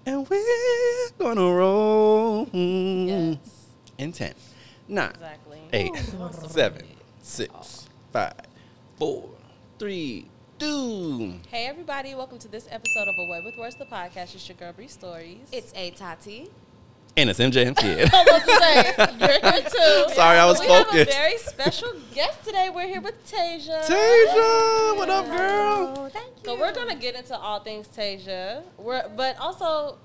And we're gonna roll. Yes. In 10, 9, Exactly. 8, 7, 6, 5, 4, 3, 2. Hey everybody, welcome to this episode of Away with Words, the podcast. It's your girl Bree Stories. It's a Tati. And it's MJ Kid. I was to say, you're here too. Sorry, I was focused. We have a very special guest today. We're here with Tasia. Tasia, what up, girl? Oh, thank you. So we're gonna get into all things Tasia. But also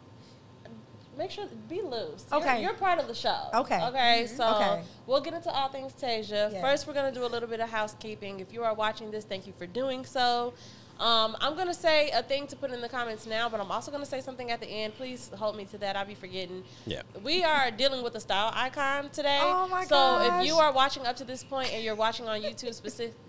make sure be loose. Okay. You're part of the show. Okay. Okay. So Okay. we'll get into all things Tasia. Yes. First, we're gonna do a little bit of housekeeping. If you are watching this, thank you for doing so. I'm going to say a thing to put in the comments now, but I'm also going to say something at the end. Please hold me to that. I'll be forgetting. Yeah. We are dealing with a style icon today. Oh, my so gosh. if you are watching up to this point and you're watching on YouTube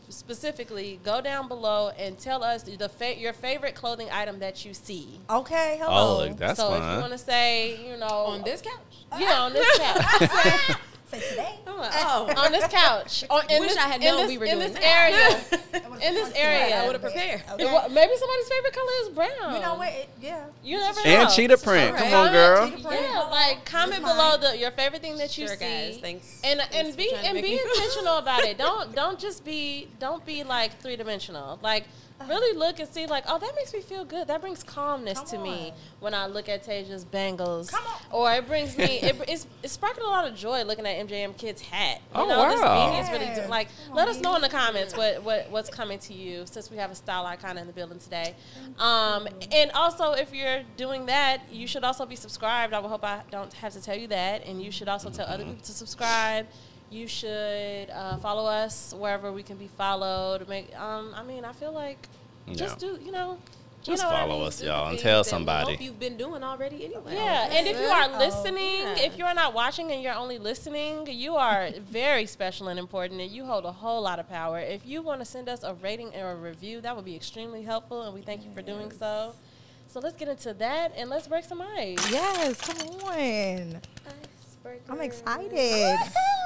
specifically, go down below and tell us your favorite clothing item that you see. Okay, Oh, hello. look, that's so fun. if you want to say, you know. On this couch? Yeah, on this couch. Say today? On this couch. Wish I had known we were in doing this that. area. In this area. I would have prepared. Maybe somebody's favorite color is brown. You know what? Yeah. You never know. And cheetah print. Alright. Come on, girl. Cheetah print. Yeah, like comment below your favorite thing that you Sure, see. guys. Thanks. And Thanks be for trying to make me feel- intentional about it. Don't be like 3-dimensional. Like really look and see like, oh, that makes me feel good. That brings calmness to me when I look at Tasia's bangles. Come on. Or it brings me it's sparking a lot of joy looking at MJM Kid's hat. You Oh, know, this wow. beanie is really like let us know in the comments what's coming to you since we have a style icon in the building today. And also if you're doing that, you should also be subscribed. I hope I don't have to tell you that. And you should also tell other people to subscribe. You should follow us wherever we can be followed. I feel like just do, Just what I follow mean? us, Do y'all, the and things tell that we somebody. hope you've been doing already anyway. Yeah, and if you are listening, yeah. if you're not watching and you're only listening, you are very special and important, and you hold a whole lot of power. If you want to send us a rating or a review, that would be extremely helpful, and we thank you for doing so. So let's get into that, and let's break some ice. Yes, come on. I'm excited.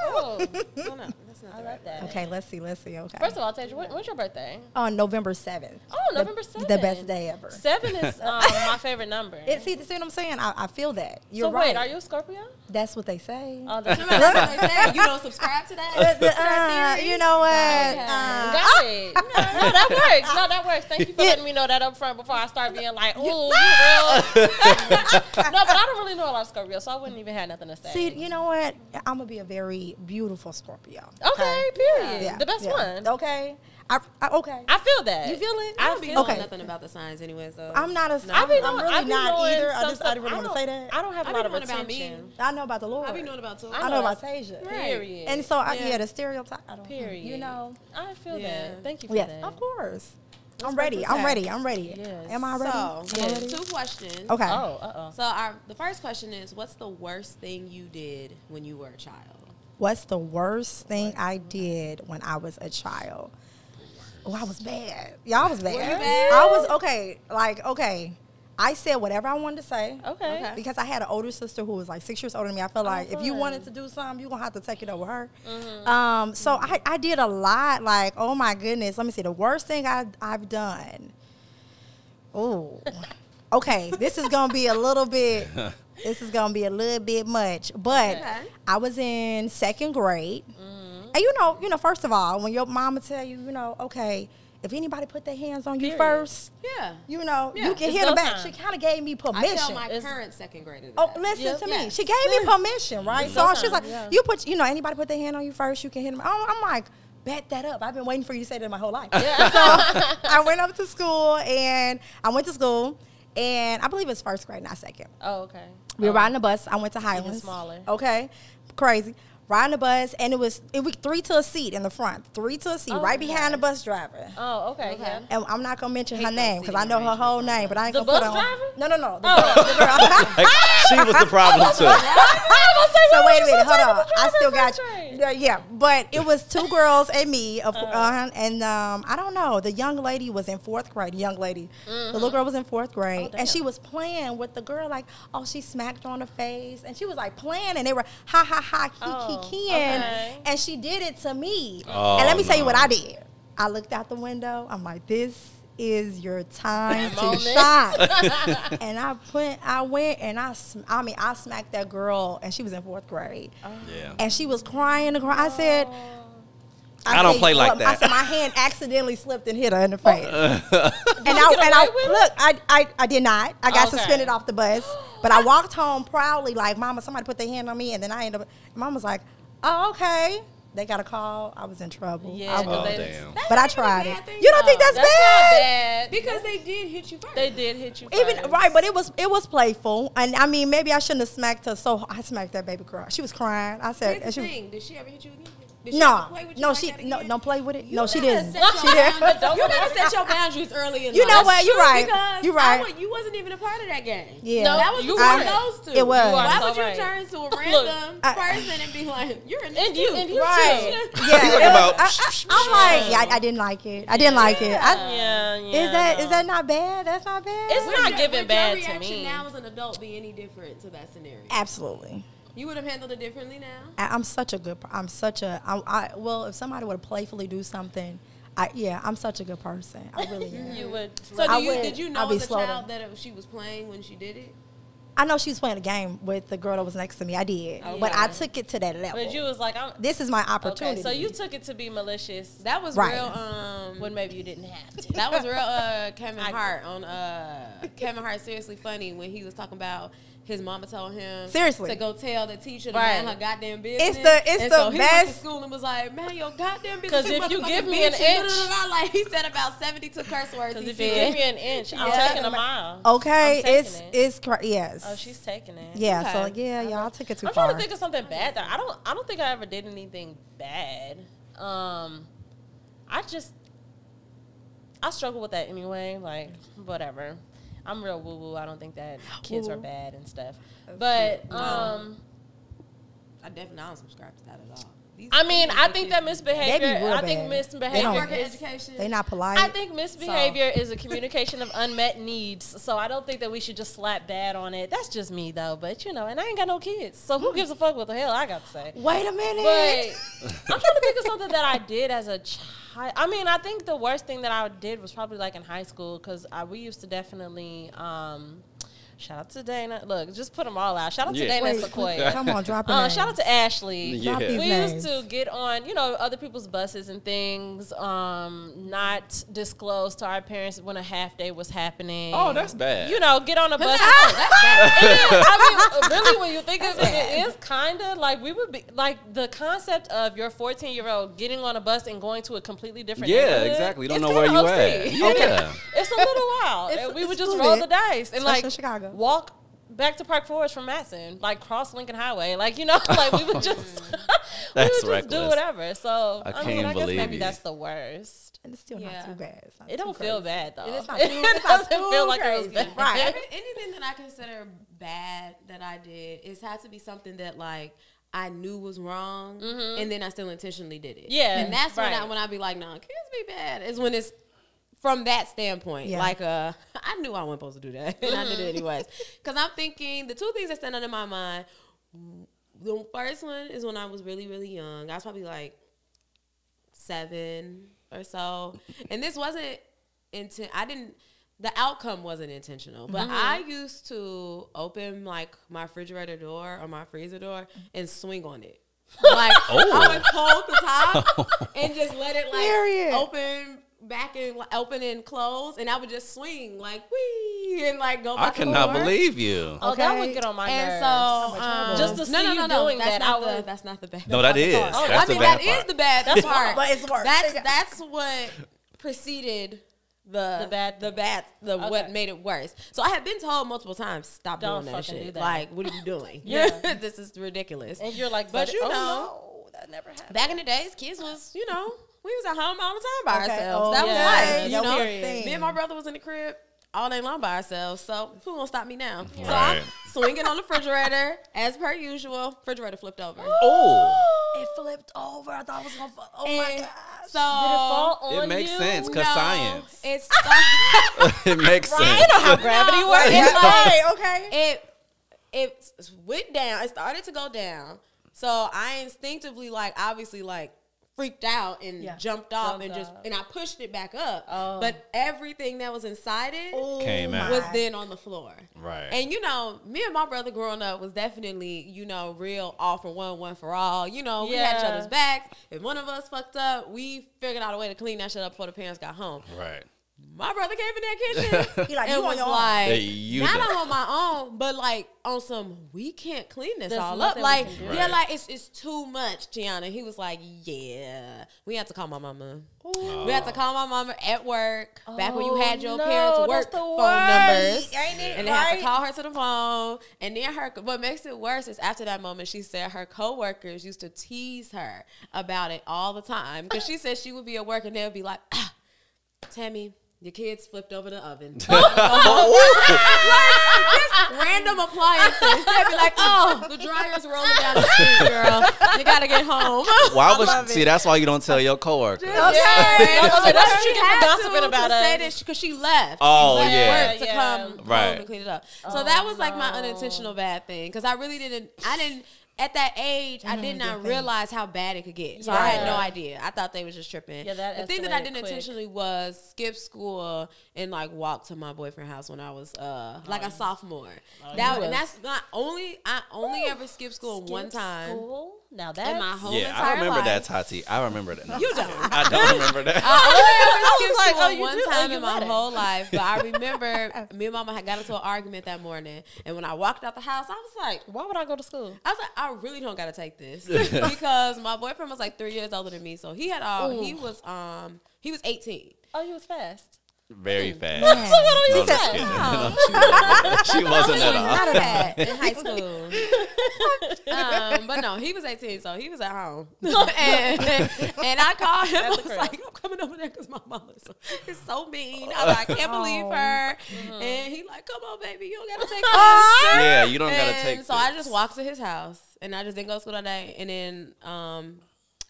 Oh, No, that's not I love that. Okay, let's see. Okay. First of all, Tasia, when's your birthday? On November 7th. Oh, November 7th. The best day ever. 7 is my favorite number. See what I'm saying? I feel that. You're so right. wait, are you a Scorpio? That's what they say. Oh, that's You don't subscribe to that? You know what? got it. No, that works. No, that works. Thank you for letting me know that up front before I start being like, ooh, you real. No, but I don't really know a lot of Scorpios, so I wouldn't even have nothing to say. See, you know what? I'm going to be a very beautiful Scorpio. Okay, period. Yeah, The best one. Okay. Okay. I feel that. You feel it? I don't be feel knowing okay. nothing about the signs anyway, so I'm not a. I be I'm knowing, really I be not knowing either. I some just stuff. didn't really want to say that. I don't have a I lot be of knowing about attention. I know about the Lord. I be knowing about too. I know about Tasia. Period. And so, Yeah. the stereotype. I don't Period. You know. I feel Yeah. that. Thank you for Yes, that. of course. I'm break ready. this I'm down. ready. I'm ready. Yes. Am I ready? So, Am I ready? 2 questions. Okay. Oh, So the first question is, what's the worst thing you did when you were a child? What's the worst thing I did when I was a child? Oh, I was bad. Y'all was bad. Were you bad? I was okay. I said whatever I wanted to say. Okay. Because I had an older sister who was like 6 years older than me. I felt like if you fun. wanted to do something, you're going to have to take it over her. Mm-hmm. So I did a lot. Like, oh, my goodness. Let me see. The worst thing I've done. Oh. Okay. This is going to be a little bit. This is going to be a little bit much. But Okay. I was in 2nd grade. Mm-hmm. And you know, first of all, when your mama tell you, okay, if anybody put their hands on you Period. first, Yeah. you know, Yeah, you can it's hit them go back. time. She kind of gave me I permission. tell my It's- current 2nd grader that. Oh, listen to me. Yes. She gave me permission, right? It's So go she's like, time, yeah. you put, anybody put their hand on you first, you can hit them. I'm like, bet that up. I've been waiting for you to say that my whole life. Yeah. So I went up to school, and I believe it's 1st grade, not 2nd. Oh, okay. We were riding the bus. I went to Highlands. smaller. Okay. Crazy. Riding the bus, and it was 3 to a seat in the front. 3 to a seat, right Okay. behind the bus driver. Oh, okay. Yeah. And I'm not going to mention her those name because seating I know her whole arrangements name, but I ain't The going to bus put her on. driver? No. The girl. She was the problem, too. So wait a minute, hold on. I still got first grade? yeah, but it was 2 girls and me, and I don't know. The young lady was in 4th grade. The young lady, the little girl was in 4th grade, and she was playing with the girl like, oh, she smacked her on the face, and she was like playing, and they were ha ha ha kiki and she did it to me. Oh, And let me tell you no. what I did. I looked out the window. I'm like, this is your time to Moment. shine. And I went and I smacked that girl, and she was in 4th grade. Yeah. And she was crying. I said, I don't play like that. I said my hand accidentally slipped and hit her in the face. Did I did not. I got Okay. suspended off the bus, but I walked home proudly like, Mama, somebody put their hand on me, and then I ended up. Mom was like, "Oh, okay." They got a call. I was in trouble. Yeah, I was. damn. But I tried it. bad thing, You don't think though. that's That's bad? not bad. Because they did hit you first. They did hit you Even first. right, but it was playful, and I mean maybe I shouldn't have smacked her. So I smacked that baby girl. She was crying. I said, Here's the and she, thing. Did she ever hit you again? Did she "No, ever play with you no, like she that no, again? don't play with it. You No, she gotta didn't. set your She didn't." boundaries. You gotta set your boundaries early in You life. know what? You're right. Because You're right. you wasn't even a part of that game. Yeah. No, That was you between weren't. those two. It was. You Why are so would you right. turn to a Look, random I- person and be like, "You're in this And you, too"? and you Right. too. Yeah. He's it like was- about- I'm like, yeah, I didn't like it. I didn't like it. Yeah, yeah. Is that not bad? That's not bad. It's Would not your- giving would bad your to reaction me. now as an adult be any different to that scenario? Absolutely. You would have handled it differently now? I'm such a good. Well, if somebody would playfully do something, I'm such a good person. I really am. You would. So I did you know I'll be as a slow to- child that she was playing when she did it? I know she was playing a game with the girl that was next to me. I did, but I took it to that level. But you was like, This is my opportunity. okay, so you took it to be malicious That was Right. real. when maybe you didn't have to. That was real. Kevin Hart on Kevin Hart Seriously Funny when he was talking about his mama told him Seriously. to go tell the teacher to Right. mind her goddamn business. It's and the so he went to best- school and was like, man, your goddamn business. 'Cause if you motherfucking give me an bitch, inch- like he said about 72 curse words. Because He if you said. give me an inch, I'm Yeah. taking a mile. Okay, I'm taking it's it. yes. Oh, she's taking it. Yeah. So Okay. yeah, I took it too I'm far. trying to think of something bad that I don't think I ever did anything bad. I struggle with that anyway. Like whatever. I'm real woo woo. I don't think that kids are Woo. bad and stuff. But I definitely don't subscribe to that at all. These I mean, kids I be think kids that be misbehavior. They be real I think bad. misbehavior don't- Work in is. education. They not polite. I think misbehavior is a communication of unmet needs. So I don't think that we should just slap bad on it. That's just me though. But and I ain't got no kids, so who gives a fuck what the hell I got to say? Wait a minute. But I'm trying to think of something that I did as a child. I mean, I think the worst thing that I did was probably like in high school because we used to definitely. Shout out to Dana. Look, just put them all out. Shout out to Yeah. Dana and Wait, Sequoia. come on, drop it. Shout out to Ashley. Yeah. Drop these We names. used to get on, other people's buses and things, not disclose to our parents when a half day was happening. Oh, that's bad. Get on a bus. Really, when you think of it, it is kind of like we would be like the concept of your 14-year-old getting on a bus and going to a completely different Yeah, neighborhood. exactly. Don't It's know where kinda you OC. at. Yeah. It's a little wild. It's- And we would it's just fluid. roll the dice and Especially in Chicago. walk back to Park Forest from Matson, like cross Lincoln Highway, like like we would just That's do reckless. whatever. So I I can't guess believe maybe you. that's the worst. And it's still Yeah. not too bad. It's not It too don't feel crazy. bad though. It's not It too- it's not doesn't feel too like it was crazy. bad. Right. Anything that I consider bad that I did, it had to be something that like I knew was wrong, and then I still intentionally did it. Yeah, and that's right. when I be like, no, kids be bad. Is when it's from that standpoint. Yeah. Like, I knew I wasn't supposed to do that, and I did it anyways. Because I'm thinking the two things that stand out in my mind. The first one is when I was really, really young. I was probably like 7 or so, and this wasn't the outcome wasn't intentional, but I used to open like my refrigerator door or my freezer door and swing on it. Like I would hold the top and just let it like Period. open and close, and I would just swing like wee and like go I back and cannot forth. believe you. Oh, that Okay. would get on my And nerves. so, Just to see you doing that's that, not I would- that's not the bad. No, that is. Oh, That's I mean, the bad that part. is the bad part. But it's worse. That's what preceded what Okay. made it worse. So I have been told multiple times, stop Don't doing that fucking shit. do that. Like, what are you doing? Yeah. This is ridiculous. And you're like, But you know, no, that never happened. back in the days, kids was, we was at home all the time by Okay. ourselves. Oh, That was yeah. life, That was Period. the thing. Me and my brother was in the crib all day long by ourselves. So who gonna stop me now? So Right. I'm swinging on the refrigerator as per usual. Refrigerator flipped over. Oh, It flipped over. I thought it was gonna. Oh my And gosh. so Did it fall on it makes you? sense because science. It started. It makes sense. You know how gravity No, works. it's like- Okay. it went down. It started to go down. So I instinctively, like, obviously, like, freaked out and jumped off and I pushed it back up. But everything that was inside it came out. was then on the floor. Right. And you know, me and my brother growing up was definitely, you know, real all for one for all. You know, we had each other's backs. If one of us fucked up, we figured out a way to clean that shit up before the parents got home. Right. My brother came in that kitchen. He like, and you on was your own. like, Hey, not I'm on my own, but like on some, we can't clean this all up. Like, Right. like it's too much, Tiana. He was like, yeah, we had to call my mama. We had to call my mama at work, back when you had your parents' work phone numbers. And they had to call her to the phone. And then what makes it worse is after that moment, she said her coworkers used to tease her about it all the time. Because she said she would be at work and they would be like, Tammy, your kids flipped over the oven. Like, random appliances. They'd be like, oh, the dryer's rolling down the street, girl. You gotta get home. Why would see? That's why you don't tell your coworker. Okay. That's what you get for gossiping about us. Because she left. Oh, she left yeah. work to come Right. home and clean it up. So that was like my unintentional bad thing. Because I really didn't. At that age, I did not realize how bad it could get. So I had no idea. I thought they was just tripping. Yeah, the thing that I did intentionally was skip school and like walk to my boyfriend's house when I was like a sophomore. And that's not only I only ever skipped school one time. Now that in my whole Yeah, entire I remember life. that, Tati. I remember that. You don't. I don't remember that. I only ever skipped school you one do? time You in my let it. whole life, but I remember me and Mama had got into an argument that morning, and when I walked out the house, I was like, why would I go to school? I was like, I really don't gotta take this because my boyfriend was like 3 years older than me, so he had he was 18. Oh, you was fast. Very fast. Yeah. So what do you No, just say? kidding. Oh. No, she wasn't at all. Not that in high school. But no, he was 18, so he was at home. and I called him. I was like, I'm coming over there because my mama is so mean. I was like, I can't believe her. And he like, come on, baby, you don't gotta take this. Yeah, you don't gotta take. So I just walked to his house, and I just didn't go to school that day.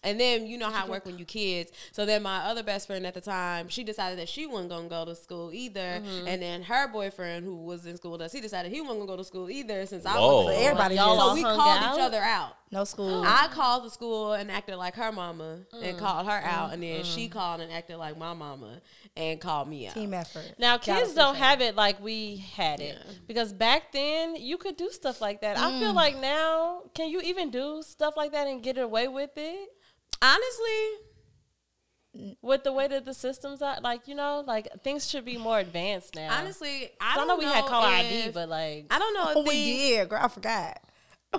And then you know how it work when you kids. So then my other best friend at the time, she decided that she wasn't gonna go to school either. And then her boyfriend, who was in school with us, he decided he wasn't gonna go to school either since I Whoa. was. So everybody Y'all just So we hung called out? each other out. no school. I called the school and acted like her mama and called her out, and then she called and acted like my mama and called me out. Team effort. Now, kids don't have it like we had it. Because back then, you could do stuff like that. I feel like now, can you even do stuff like that and get away with it? Honestly, With the way that the systems are, like, you know, like, things should be more advanced now. honestly, I So I don't know we had caller if- ID, but, like, I don't know if Oh, we things- did, girl. I forgot.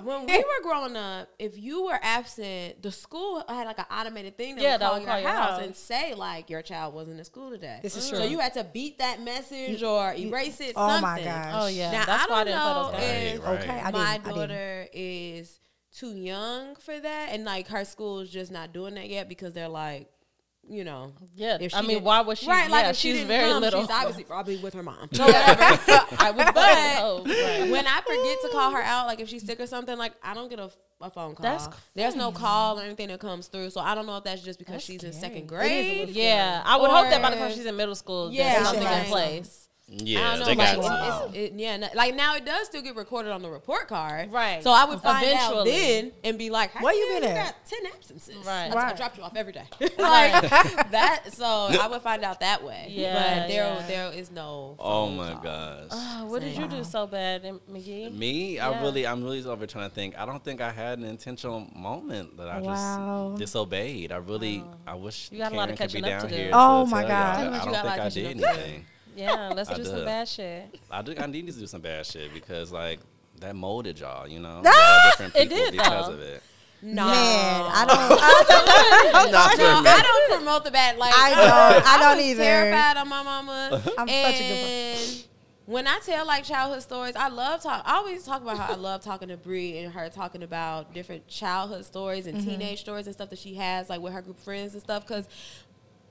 When we were growing up, if you were absent, the school had like an automated thing that would Yeah, that call would call your your house house. and say like your child wasn't in school today. This is So true. you had to beat that message or erase it. Oh, something. my gosh. oh, yeah. Now That's I why I don't didn't play know those games. if Right. Okay, I my didn't. daughter is too young for that, and like her school is just not doing that yet because they're like, you know, Yeah, if I she mean, didn't- why was she? right? Like yeah, if she she's didn't very come, little. she's obviously probably with her mom. So whatever. But Right. when I forget to call her out, like if she's sick or something, like I don't get a phone call. That's There's no call or anything that comes through. So I don't know if that's just because That's she's in scary. second It grade. is Yeah, I would hope that by the Or- time she's in middle school, Yeah, there's something like- in place. Yeah, I don't they know, got like, to. like now it does still get recorded on the report card, Right. So I would find out Eventually. then and be like, "How Where you come been at? got 10 absences, Right. I Right. dropped you off every day, like that." So I would find out that way. Yeah, but there is no. Oh phone my call. gosh. Oh, what did you do so bad, McGee? Me, Yeah. I'm really over trying to think. I don't think I had an intentional moment that I Wow. just disobeyed. I wish You got a lot of Karen could be catching up down to do. here. Oh, to my tell God. y'all. Tell me what I you don't got think like I catching did up to. anything. Yeah, let's I do some did. bad shit. I need to do some bad shit because like that molded y'all. You know, Ah! y'all different It people did, because though. of it. No, Man, I don't. Not for No, me. I don't promote the bad. Like I don't was either. Terrified of my mama. I'm such a and when I tell like childhood stories, I always talk about how I love talking to Bree and her talking about different childhood stories and teenage stories and stuff that she has like with her group of friends and stuff because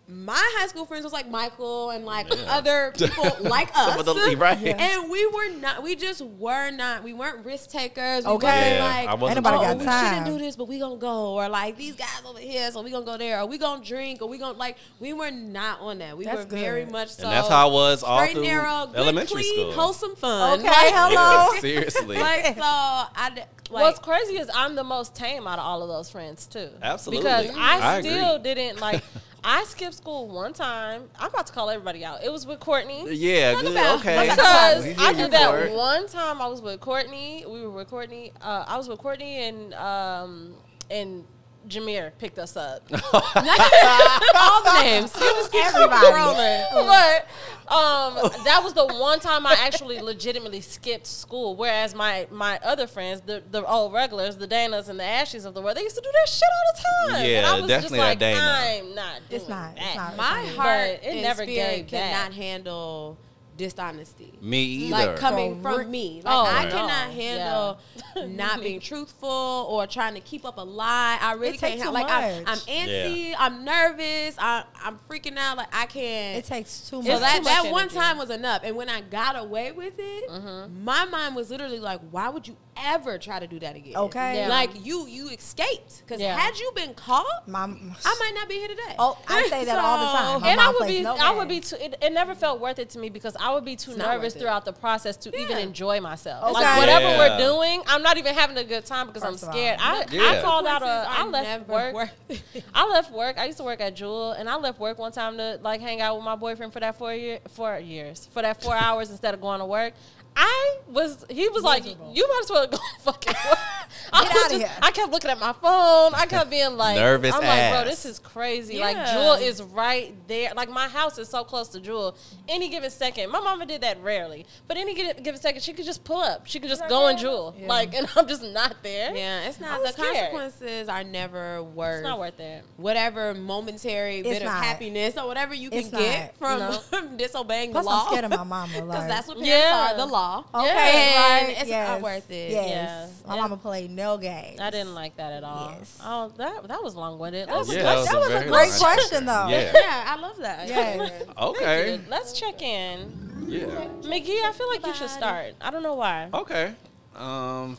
my high school friends was like Michael and like other people like us. Some of the, right. And we weren't risk takers. We Okay. wasn't like, Anybody got we time. shouldn't do this, but we gonna go. Or like, these guys over here, so we gonna go there. Or we gonna drink, or we gonna like, we were not on that. We That's were good. very much so. And that's how I was all straight through and narrow, good, elementary clean, school. wholesome fun. Okay, Like, hello. Yeah, seriously. like, so I, What's crazy is I'm the most tame out of all of those friends too. Absolutely. Because I agree. still didn't like. I skipped school one time. I'm about to call everybody out. It was with Courtney. Yeah, Talk good. about- Okay. Because We hear I you did that for it. one time. I was with Courtney. We were with Courtney. I was with Courtney and Jameer picked us up. all the names. You just keep Everybody. rolling. But that was the one time I actually legitimately skipped school. Whereas my other friends, the old regulars, the Danas and the Ashes of the world, they used to do that shit all the time. Yeah, and I was definitely just like, that Dana. I'm not doing It's not. that. It's not. My It's not. heart But it and never spirit gave that. cannot handle dishonesty. Me either. Like coming For from me. Like Oh, I no. cannot handle not being truthful or trying to keep up a lie. I really It can't takes handle too like much. I'm antsy, I'm nervous, I'm freaking out. Like I can't. It takes too much. So It's that too much one energy. time was enough. And when I got away with it, my mind was literally like, why would you ever try to do that again? Okay. Yeah. Like you escaped. Because Yeah. had you been caught, I Mom. might not be here today. Oh, I say that all the time. My And I mom would plays be, no I would be games. too. It never felt worth it to me because I would be too It's not nervous worth it. throughout the process to even Yeah. enjoy myself. Okay. Like whatever Yeah. we're doing, I'm not even having a good time because First I'm of scared. all. I Yeah. called out Consequences I are left never work. worth it. I left work. I used to work at Jewel, and I left work one time to like hang out with my boyfriend for that 4 hours instead of going to work. He was like, you might as well go fucking work. outta here. I kept looking at my phone. I kept being like, Nervous I'm like, bro, ass. this is crazy. Yeah. Like, Jewel is right there. Like, my house is so close to Jewel. Any given second, my mama did that rarely, but any given second, she could just pull up. She could just go in Jewel. Yeah. Like, and I'm just not there. Yeah, it's I not. was The scared. consequences are never worth. It's not worth it. Whatever momentary bit not. of happiness or whatever you can It's get from No. disobeying Plus, the law. I'm scared of my mama. Because Like, that's what parents Yeah. are, the law. okay, And right? it's not worth it. Yes. Yeah. My Yeah. mama played no games. I didn't like that at all. Yes. Oh, that was long-winded. That was, Yeah, a, that good, was that a was a very great nice question, though. Yeah. Yeah, I love that. Yes. Okay. Let's check in. Yeah. McGee, I feel like you should start. I don't know why. Okay.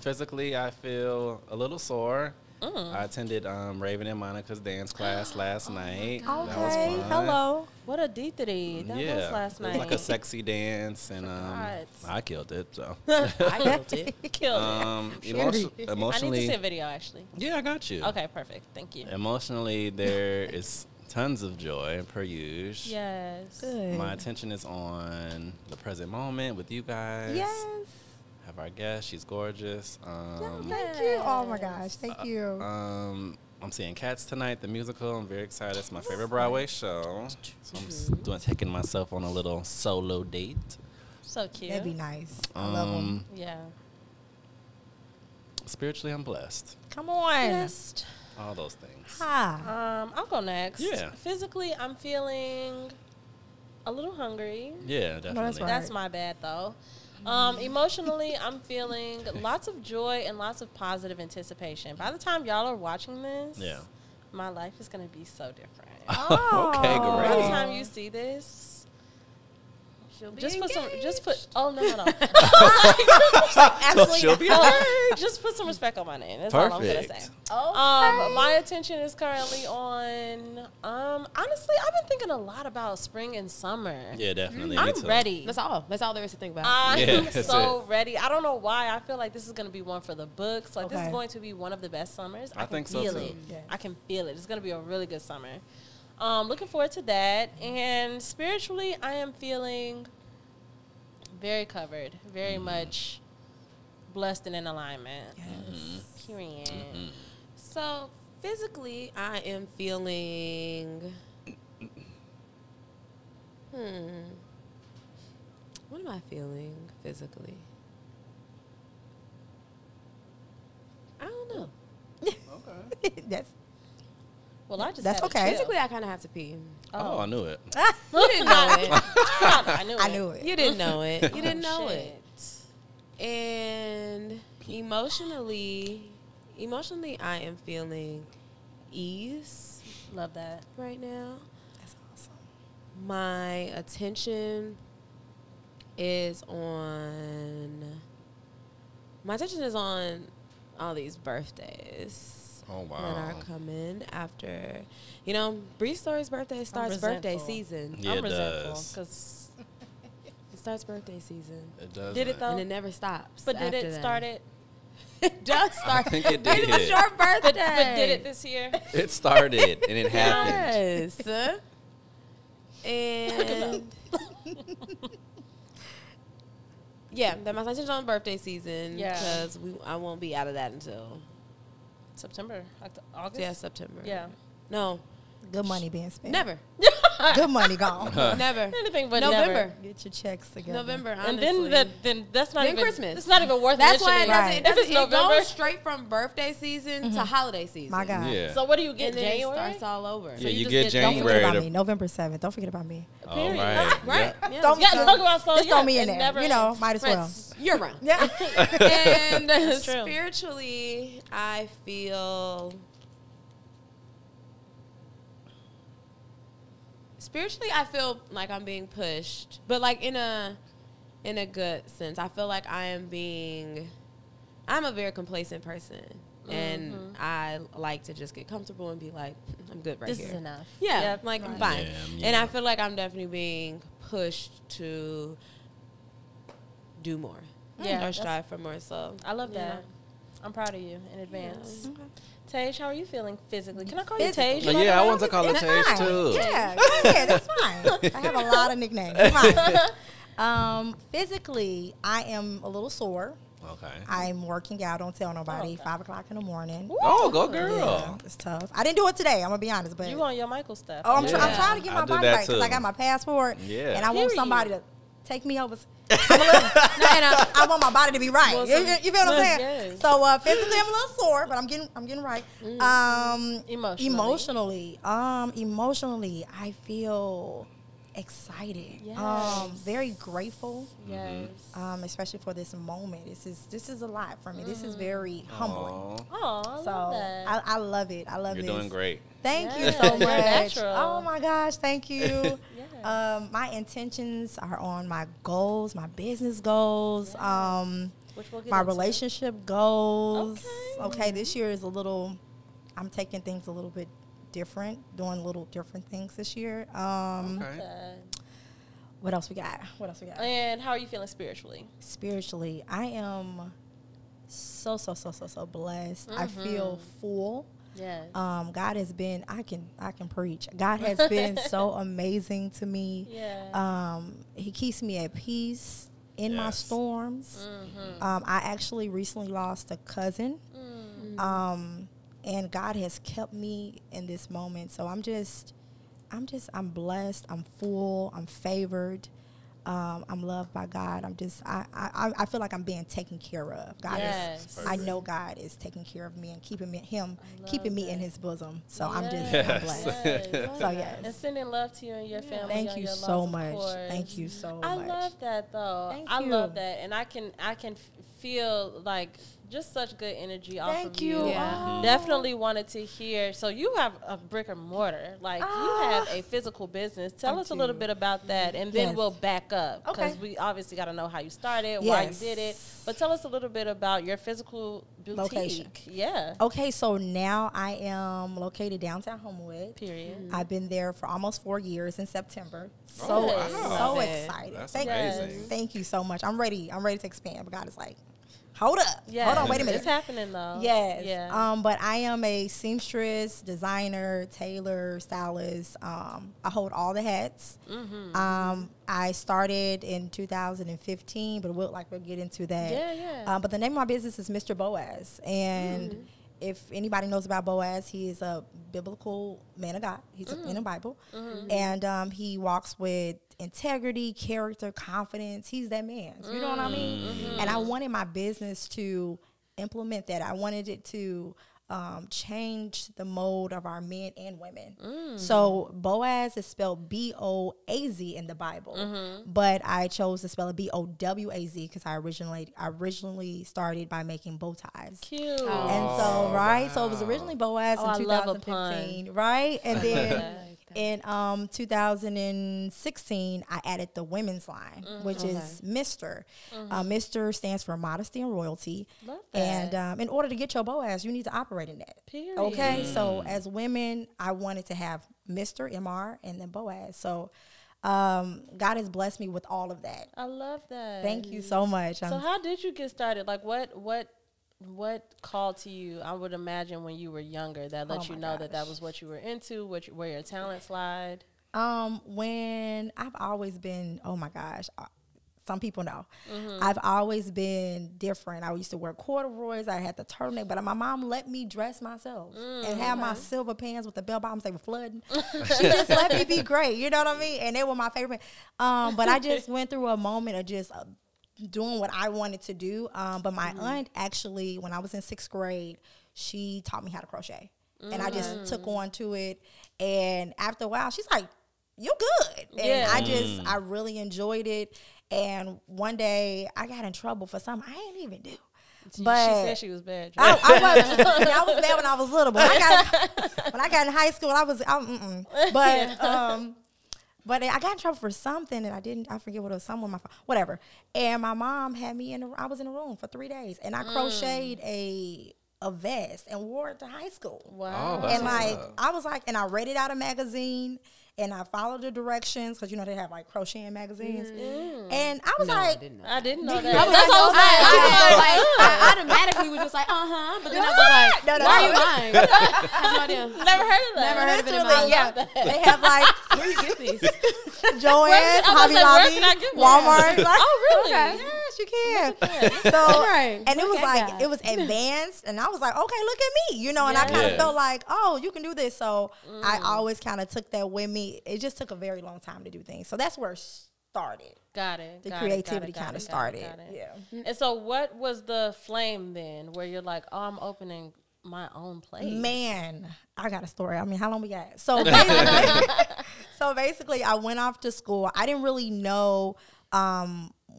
Physically, I feel a little sore. I attended Raven and Monica's dance class last night. That was Okay. fun. Hello. What a deetity. That was last It night. was like a sexy dance, and Forgot. I killed it. So, I killed it. Killed it. I emotionally, need to see a video, actually. yeah, I got you. Okay, perfect. Thank you. Emotionally, there is tons of joy per usual. Yes. Good. My attention is on the present moment with you guys. Yes. Have our guest. She's gorgeous. Thank you. Oh my gosh. Thank you. I'm seeing Cats tonight, the musical. I'm very excited. It's my favorite Broadway show. So I'm taking myself on a little solo date. So cute. That'd be nice. I love them. Yeah. Spiritually, I'm blessed. Come on. Best. All those things. Hi. I'll go next. Yeah. Physically, I'm feeling a little hungry. Yeah, definitely. that's right. That's my bad, though. Emotionally, I'm feeling lots of joy and lots of positive anticipation. By the time y'all are watching this, Yeah. my life is going to be so different. Okay, Oh. By the great. time you see this, She'll be just put engaged. absolutely she'll be just put some respect on my name. That's all I'm gonna say. Perfect. My attention is currently on. Honestly, I've been thinking a lot about spring and summer. Yeah, definitely. Me I'm too. ready. That's all. That's all there is to think about. I'm Yeah, that's so ready. I don't know why. I feel like this is going to be one for the books. Like this is Okay. going to be one of the best summers. I can think so, feel too. it. Yeah. I can feel it. It's going to be a really good summer. Looking forward to that. And spiritually, I am feeling very covered, very much blessed and in alignment. Yes. Period. So physically, I am feeling. What am I feeling physically? I don't know. That's Well, I just That's had to okay. chill. Physically, I kind of have to pee. Oh, I knew it. You didn't know it. I knew it. I knew it. You didn't know it. You didn't know Shit. it. And emotionally, I am feeling ease Love that. right now. That's My attention is on all these birthdays. Oh, wow. That are coming after, Bree's Story's birthday starts birthday season. Yeah, I'm it resentful does. because It starts birthday season. It does. Did it though? And it never stops. But did after it that. start it? It does start. I think it It was did. your birthday. But did it this year? It started and it happened. Yes. And yeah, that my attention's on birthday season. Yeah. Because I won't be out of that until September, August. yeah, September. Yeah. No, Good money being spent. never, Good money gone. never. Anything but November. never. Get your checks together. November, And honestly. then that's not Then even Christmas. It's not even worth That's why mentioning. Right. If it's November, goes straight from birthday season to holiday season. My God. Yeah. so what do you get? And then January. it starts all over. Yeah, you you just get get- Don't forget January. about me. November 7th. Don't forget about me. All Period. right. Right? Yeah. Yeah. Don't Yeah, talk about so. Just yeah, throw me in it there. never Might as well. ends. You're right. Yeah. And That's true. spiritually, I feel like I'm being pushed, but like in a good sense. I feel like I'm a very complacent person, and I like to just get comfortable and be like, I'm good right This here. is enough. Yeah, Yep. like I'm Right. fine. Yeah, And yeah. I feel like I'm definitely being pushed to do more. Yeah, Or that's- strive for more. So I love you that. know. I'm proud of you in advance. Okay. Tage, how are you feeling physically? Can I call you Physically. Tage? Oh, yeah, I want to call her It's Tage fine. too. Yeah, that's fine. I have a lot of nicknames. It's fine. Physically, I am a little sore. Okay. I'm working out. Don't tell nobody. Okay. 5 o'clock in the morning. Oh, go girl. Yeah, it's tough. I didn't do it today. I'm gonna be honest, but You on your Michael stuff? I'm Yeah. trying to get I my do body that right because I too. got my passport. Yeah. And I want Period. somebody to take me over. I want my body to be right. You feel what I'm saying? Yes. So physically, I'm a little sore, but I'm getting right. Emotionally. Emotionally, I feel excited. Yes. Very grateful. Yes. Especially for this moment. This is a lot for me. This is very humbling. Aw, Oh, I So love that. I love it. I love you're this. doing great. Thank you Yes, so you're much. natural. Oh my gosh, thank you. Yes. My intentions are on my goals, my business goals, Which we'll get my into. relationship goals. Okay. Okay, this year is I'm taking things a little bit different, doing little different things this year. Okay. What else we got? And how are you feeling spiritually? Spiritually, I am so blessed. I feel full. Yes. God has been, I can preach. God has been so amazing to me. Yeah. He keeps me at peace in my Yes. storms. Mm-hmm. I actually recently lost a cousin. And God has kept me in this moment. So I'm blessed. I'm full. I'm favored. I'm loved by God. I feel like I'm being taken care of. God Yes. is, I know God is taking care of me and keeping me in that. His bosom. So I'm Yes. blessed. Yes. So yes. And sending love to you and your family. Thank on you your so loss, of much. course. Thank you so I much. love that though. Thank I you. love that, and I can feel like just such good energy off Thank of you. you. Yeah. Oh. Definitely wanted to hear. So you have a brick and mortar, like you have a physical business. Tell I us a little do. bit about that, and then Yes. we'll back up because Okay. we obviously got to know how you started, why you Yes. did it. But tell us a little bit about your physical boutique. Location. Yeah. Okay, so now I am located downtown Homewood. Period. I've been there for almost 4 years in September. So Oh, wow. so Love it. excited. That's Thank amazing. you. Thank you so much. I'm ready to expand, but God is like, hold up. Yeah. Hold on, wait a minute. It's happening though. Yes. Yeah. But I am a seamstress, designer, tailor, stylist. I hold all the hats. Mm-hmm. I started in 2015, but we'll get into that. Yeah. But the name of my business is Mr. Bowaz, and if anybody knows about Boaz, he is a biblical man of God. He's in the Bible, and he walks with integrity, character, confidence. He's that man. You know what I mean? And I wanted my business to implement that. I wanted it to change the mode of our men and women. So Boaz is spelled B-O-A-Z in the Bible, but I chose to spell it B-O-W-A-Z because I originally started by making bow ties. Cute. And so, right? So it was originally Boaz Oh, I in love a pun. 2015, right? And then in 2016, I added the women's line, which is Mr. Mr. stands for modesty and royalty. Love that. And in order to get your Bowaz, you need to operate in that. Period. Okay, so as women, I wanted to have Mr. MR and then Bowaz. So God has blessed me with all of that. I love that. Thank you so much. So how did you get started? Like what called to you? I would imagine when you were younger that let you know that was what you were into, where your talents lied. When I've always been, oh my gosh, some people know, I've always been different. I used to wear corduroys. I had the turtleneck, but my mom let me dress myself and have my silver pants with the bell bottoms. They were flooding. She just let me be great. You know what I mean? And they were my favorite. But I just went through a moment of just doing what I wanted to do. But my aunt actually, when I was in 6th grade, she taught me how to crochet. And I just took on to it. And after a while, she's like, "You good." And I really enjoyed it. And one day I got in trouble for something I ain't even do. But she said she was bad. I was bad when I was little, but when I got in high school, But I got in trouble for something, and I forget what it was, something with my phone, whatever. And my mom had me I was in a room for 3 days, and I crocheted a vest and wore it to high school. Wow. And I was like, and I read it out of a magazine, and I followed the directions, because they have like crocheting magazines. And I was I didn't know that. That's what I was I automatically was just like, but then I was like, why are you lying? I have no idea. Never heard of that. Never heard of it in my life. Yeah, they have like, Where you get these? Joanne, Hobby Lobby, Walmart. Like, oh, really? Okay. Yes, you can. So, and it was like, it was advanced, and I was like, okay, look at me, and I kind of felt like, oh, you can do this. So I always kind of took that with me. It just took a very long time to do things. So that's where it started. Got it. The creativity kind of started. Yeah. And so what was the flame then where you're like, oh, I'm opening my own place? Man, I got a story. I mean, how long we got? So basically, I went off to school. I didn't really know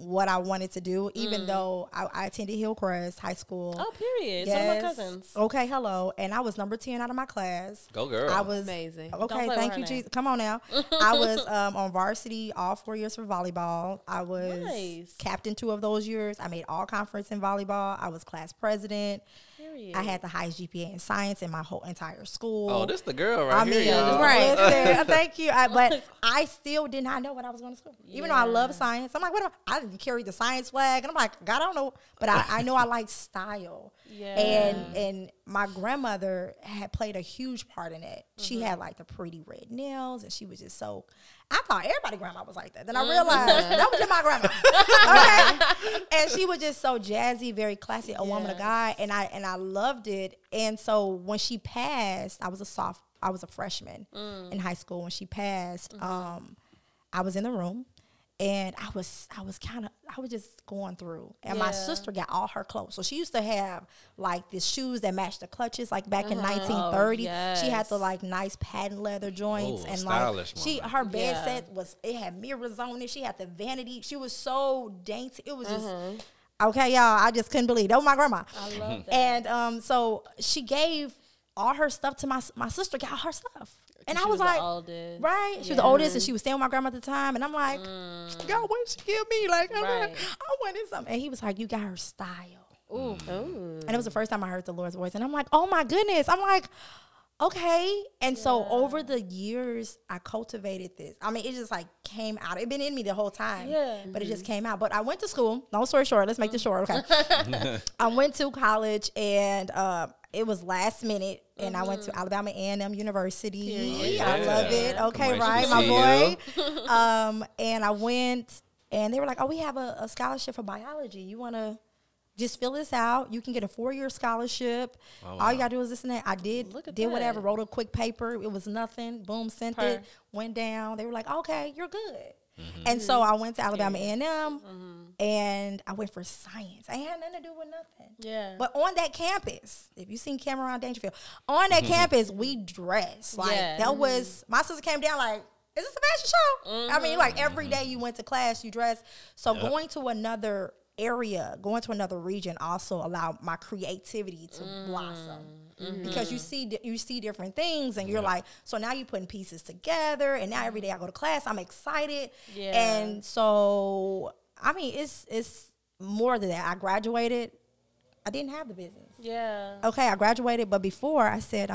what I wanted to do, even though I attended Hillcrest High School. Oh, period. Yes. Some of my cousins. Okay, hello. And I was number 10 out of my class. Go girl. I was amazing. Okay, thank you, Jesus. Come on now. I was on varsity all 4 years for volleyball. I was captain 2 of those years. I made all conference in volleyball. I was class president. Period. I had the highest GPA in science in my whole entire school. Oh, this the girl right here. Right. Thank you. But I still did not know what I was going to school. Even though I love science. I'm like, I didn't carry the science flag. And I'm like, God, I don't know. But I know I like style. Yeah. And my grandmother had played a huge part in it. She had like the pretty red nails, and she was just so, I thought everybody's grandma was like that. Then I realized that was just my grandma. Okay. And she was just so jazzy, very classy, a woman of God, and I loved it. And so when she passed, I was a freshman in high school. When she passed, I was in the room. And I was just going through. And my sister got all her clothes. So she used to have like these shoes that matched the clutches, like back in 1930. She had the like nice patent leather joints. And stylish, like her bed set it had mirrors on it. She had the vanity. She was so dainty. It was just okay, y'all. I just couldn't believe it. That was my grandma. I love that. And so she gave all her stuff to my sister, got all her stuff. And I was like, right? She was the oldest, and she was staying with my grandma at the time. And I'm like, God, what did she give me? Like, I wanted something. And he was like, you got her style. Ooh. And it was the first time I heard the Lord's voice. And I'm like, oh, my goodness. I'm like, okay. And so over the years, I cultivated this. I mean, it just like came out. It been in me the whole time. Yeah. But it just came out. But I went to school. Long story short. Let's make this short. Okay. I went to college, and it was last minute, and I went to Alabama A&M University. I love it. Okay, right, my boy. And I went, and they were like, oh, we have a scholarship for biology. You want to just fill this out? You can get a 4-year scholarship. Oh, wow. All you got to do is this and that. I did whatever, wrote a quick paper. It was nothing. Boom, sent it, went down. They were like, okay, you're good. And so I went to Alabama A&M, and I went for science. I had nothing to do with nothing. Yeah. But on that campus, if you seen Cameron Dangerfield, on that campus, we dressed. Like, that was, my sister came down like, is this a fashion show? I mean, like, every day you went to class, you dressed. So going to another area, going to another region also allowed my creativity to blossom. Because you see different things, and you're like, so now you're putting pieces together, and now every day I go to class, I'm excited. And so, I mean, it's more than that. I graduated. I didn't have the business. Okay, I graduated, but before I said,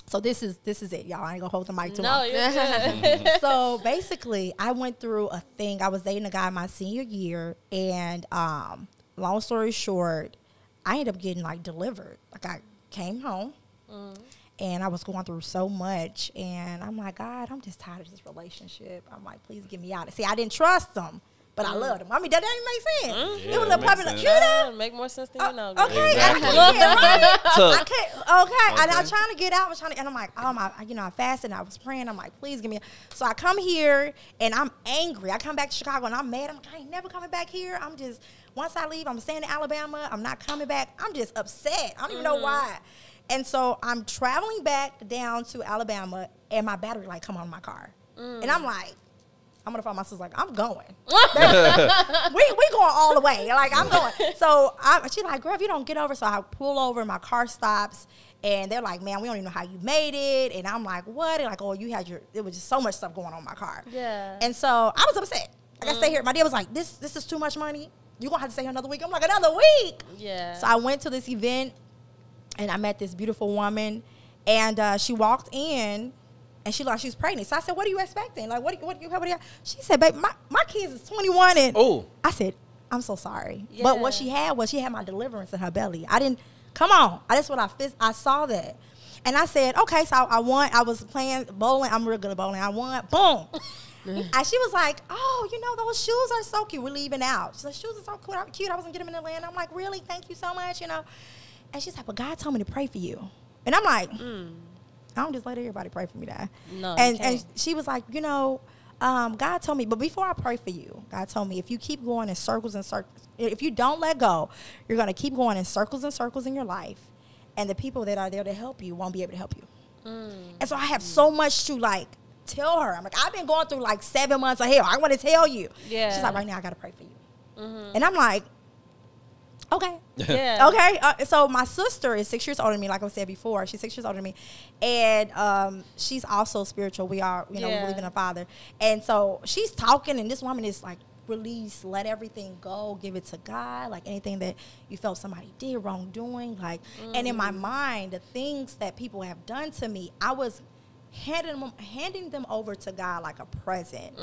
so this is it, y'all. I ain't gonna hold the mic too long. No, you're good. So basically, I went through a thing. I was dating a guy my senior year, and long story short, I ended up getting like delivered. Like I came home, and I was going through so much, and I'm like, God, I'm just tired of this relationship. I'm like, please get me out. See, I didn't trust him, but I loved him. I mean, that didn't make sense. It was a puppy like, make more sense than you know. Okay, Exactly. I can't. Okay, and I'm trying to get out. And I'm like, oh my, I fasted. And I was praying. I'm like, please give me. So I come here, and I'm angry. I come back to Chicago, and I'm mad. I'm like, I ain't never coming back here. I'm just, once I leave, I'm staying in Alabama. I'm not coming back. I'm just upset. I don't even know why. And so I'm traveling back down to Alabama, and my battery light come on my car, and I'm like, I'm gonna find my sister like, I'm going. we going all the way. Like, I'm going. So she's like, girl, if you don't get over. So I pull over, my car stops, and they're like, man, we don't even know how you made it. And I'm like, what? And like, oh, it was just so much stuff going on in my car. And so I was upset. Like I stay here. My dad was like, this is too much money. You're gonna have to stay here another week. I'm like, another week? So I went to this event, and I met this beautiful woman, and she walked in. And she was pregnant. So I said, what are you expecting? Like, what do you? She said, babe, my kids is 21. And I said, I'm so sorry. But what she had was, she had my deliverance in her belly. Come on. That's what I saw that. And I said, okay, so I won. I was playing bowling. I'm real good at bowling. I won. Boom. And she was like, oh, those shoes are so cute. We're leaving out. She's like, shoes are so cute. I wasn't getting them in Atlanta. I'm like, really? Thank you so much, And she's like, but God told me to pray for you. And I'm like, I don't just let everybody pray for me, that. No, and she was like, God told me, but before I pray for you, God told me, if you keep going in circles and circles, if you don't let go, you're going to keep going in circles and circles in your life, and the people that are there to help you won't be able to help you. And so I have so much to tell her. I'm like, I've been going through 7 months of hell. I want to tell you. She's like, right now I got to pray for you. And I'm like, okay. Okay. So my sister is 6 years older than me, like I said before. She's 6 years older than me. And she's also spiritual. We are, we believe in a Father. And so she's talking, and this woman is like, release, let everything go, give it to God. Like, anything that you felt somebody did, wrongdoing. And in my mind, the things that people have done to me, I was handing them over to God like a present.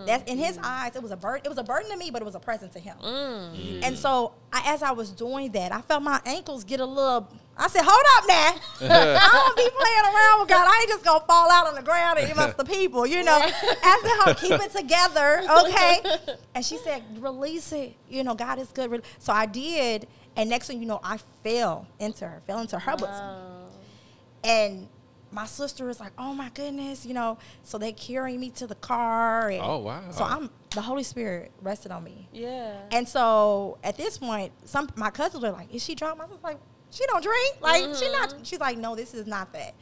That's in His eyes. It was a burden. It was a burden to me, but it was a present to Him. And so, as I was doing that, I felt my ankles get a little. I said, "Hold up, now! I don't be playing around with God. I ain't just gonna fall out on the ground and amongst the people, I said, "Hold, keep it together, okay?" And she said, "Release it. God is good." So I did, and next thing you know, I fell into her bosom, and my sister is like, oh my goodness, so they carrying me to the car. And oh, wow. So the Holy Spirit rested on me. And so at this point, my cousins were like, is she drunk? My sister's like, she don't drink. She not. She's like, no, this is not that.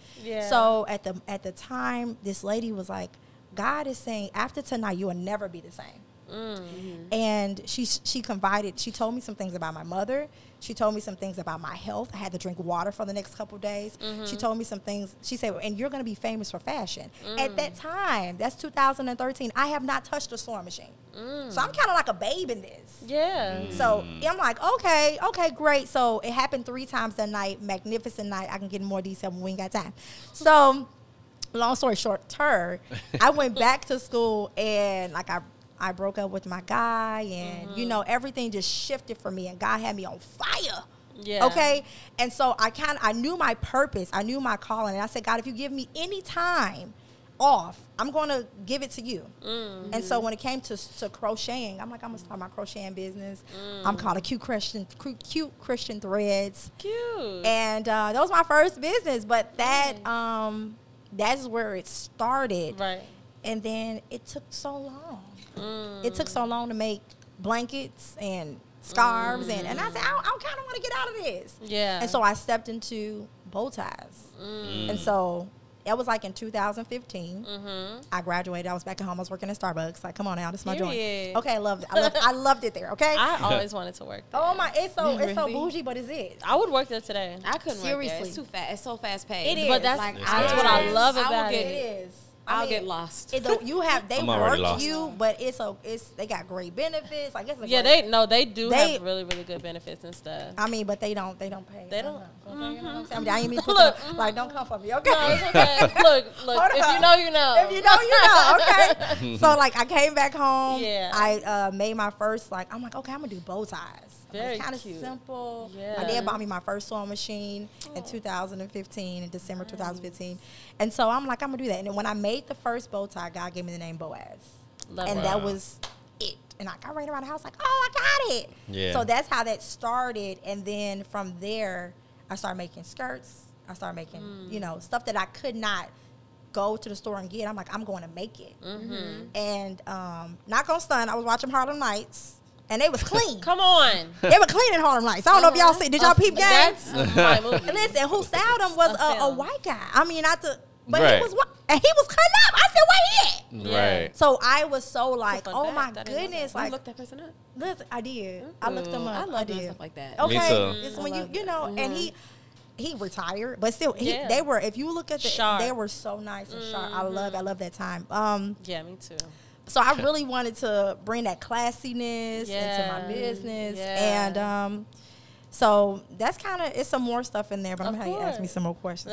So at the time, this lady was like, God is saying, after tonight, you will never be the same. And she confided. She told me some things about my mother. She told me some things about my health. I had to drink water for the next couple of days. She told me some things. She said, and you're going to be famous for fashion. At that time, that's 2013, I have not touched a sewing machine. So I'm kind of like a babe in this. So I'm like, okay, great. So it happened 3 times that night. Magnificent night. I can get in more detail when we ain't got time. So long story short, I went back to school, and I broke up with my guy, and everything just shifted for me, and God had me on fire. Okay. And so I knew my purpose, I knew my calling, and I said, God, if you give me any time off, I'm going to give it to you. And so when it came to crocheting, I'm like, I'm gonna start my crocheting business. I'm called a Cute Christian Threads. Cute. And that was my first business, but that's where it started. Right. And then it took so long. It took so long to make blankets and scarves, and I said, I kind of want to get out of this. And so I stepped into bow ties. And so it was like in 2015. I graduated. I was back at home. I was working at Starbucks. Like, come on now, this is my joint. Okay, I loved it. I loved it there. Okay. I always wanted to work there. Oh my, it's so bougie, but it's it. I would work there today. I couldn't work there. Seriously. It's too fast. It's so fast paced. It is. But that's, Like, that's what I love about It it. is. I'll get lost. They I'm already work lost. you, but they got great benefits. I guess. Yeah, they do have really, really good benefits and stuff. I mean, but they don't pay. They don't. You know what I'm saying? I mean, I ain't mean to Look, like, don't come for me, okay? No, it's okay. Look, if you know, you know. If you know, you know, okay? So, like, I came back home. Yeah. I made my first, like, I'm like, okay, I'm going to do bow ties. Very it's kind of cute. simple. Yeah. My dad bought me my first sewing machine in 2015, in December 2015. And so I'm like, I'm going to do that. And then when I made the first bow tie, God gave me the name Bowaz. And that was it. And I ran around the house like, oh, I got it. Yeah. So that's how that started. And then from there, I started making skirts. I started making, you know, stuff that I could not go to the store and get. I'm like, I'm going to make it. And not gonna stun, I was watching Harlem Nights. And they was clean. Come on. They were clean in Harlem Nights. I don't know if y'all see. Did y'all peep Game? That's my movie. And listen, who styled him was a white guy. I mean, but Right. he was white. And he was cutting up. I said, where he at? Yeah. Right. So I was so like, fun oh fact. my I didn't know goodness. that. I Like, looked that person up. listen, I did. I looked him up. I love I doing did. stuff like that. Okay. Me too. It's I when love you know, that. and he retired, but still, Yeah. they were. If you look at Sharp. they were so nice and sharp. I love that time. Yeah, me too. So I really wanted to bring that classiness into Yeah. my business, Yeah. and so that's kind of it's some more stuff in there. But I'm Of gonna have you ask me course. some more questions.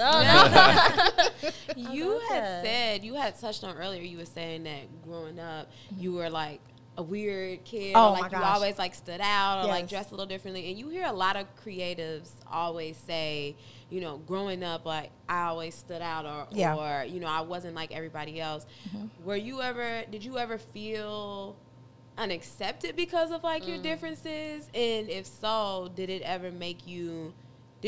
You love that. had touched on earlier, you were saying that growing up, you were like a weird kid, Oh, or my like you gosh. always like stood out or like Yes. dressed a little differently. And you hear a lot of creatives always say, you know, growing up, like I always stood out Yeah. or, you know, I wasn't like everybody else. Did you ever feel unaccepted because of like your differences? And if so, did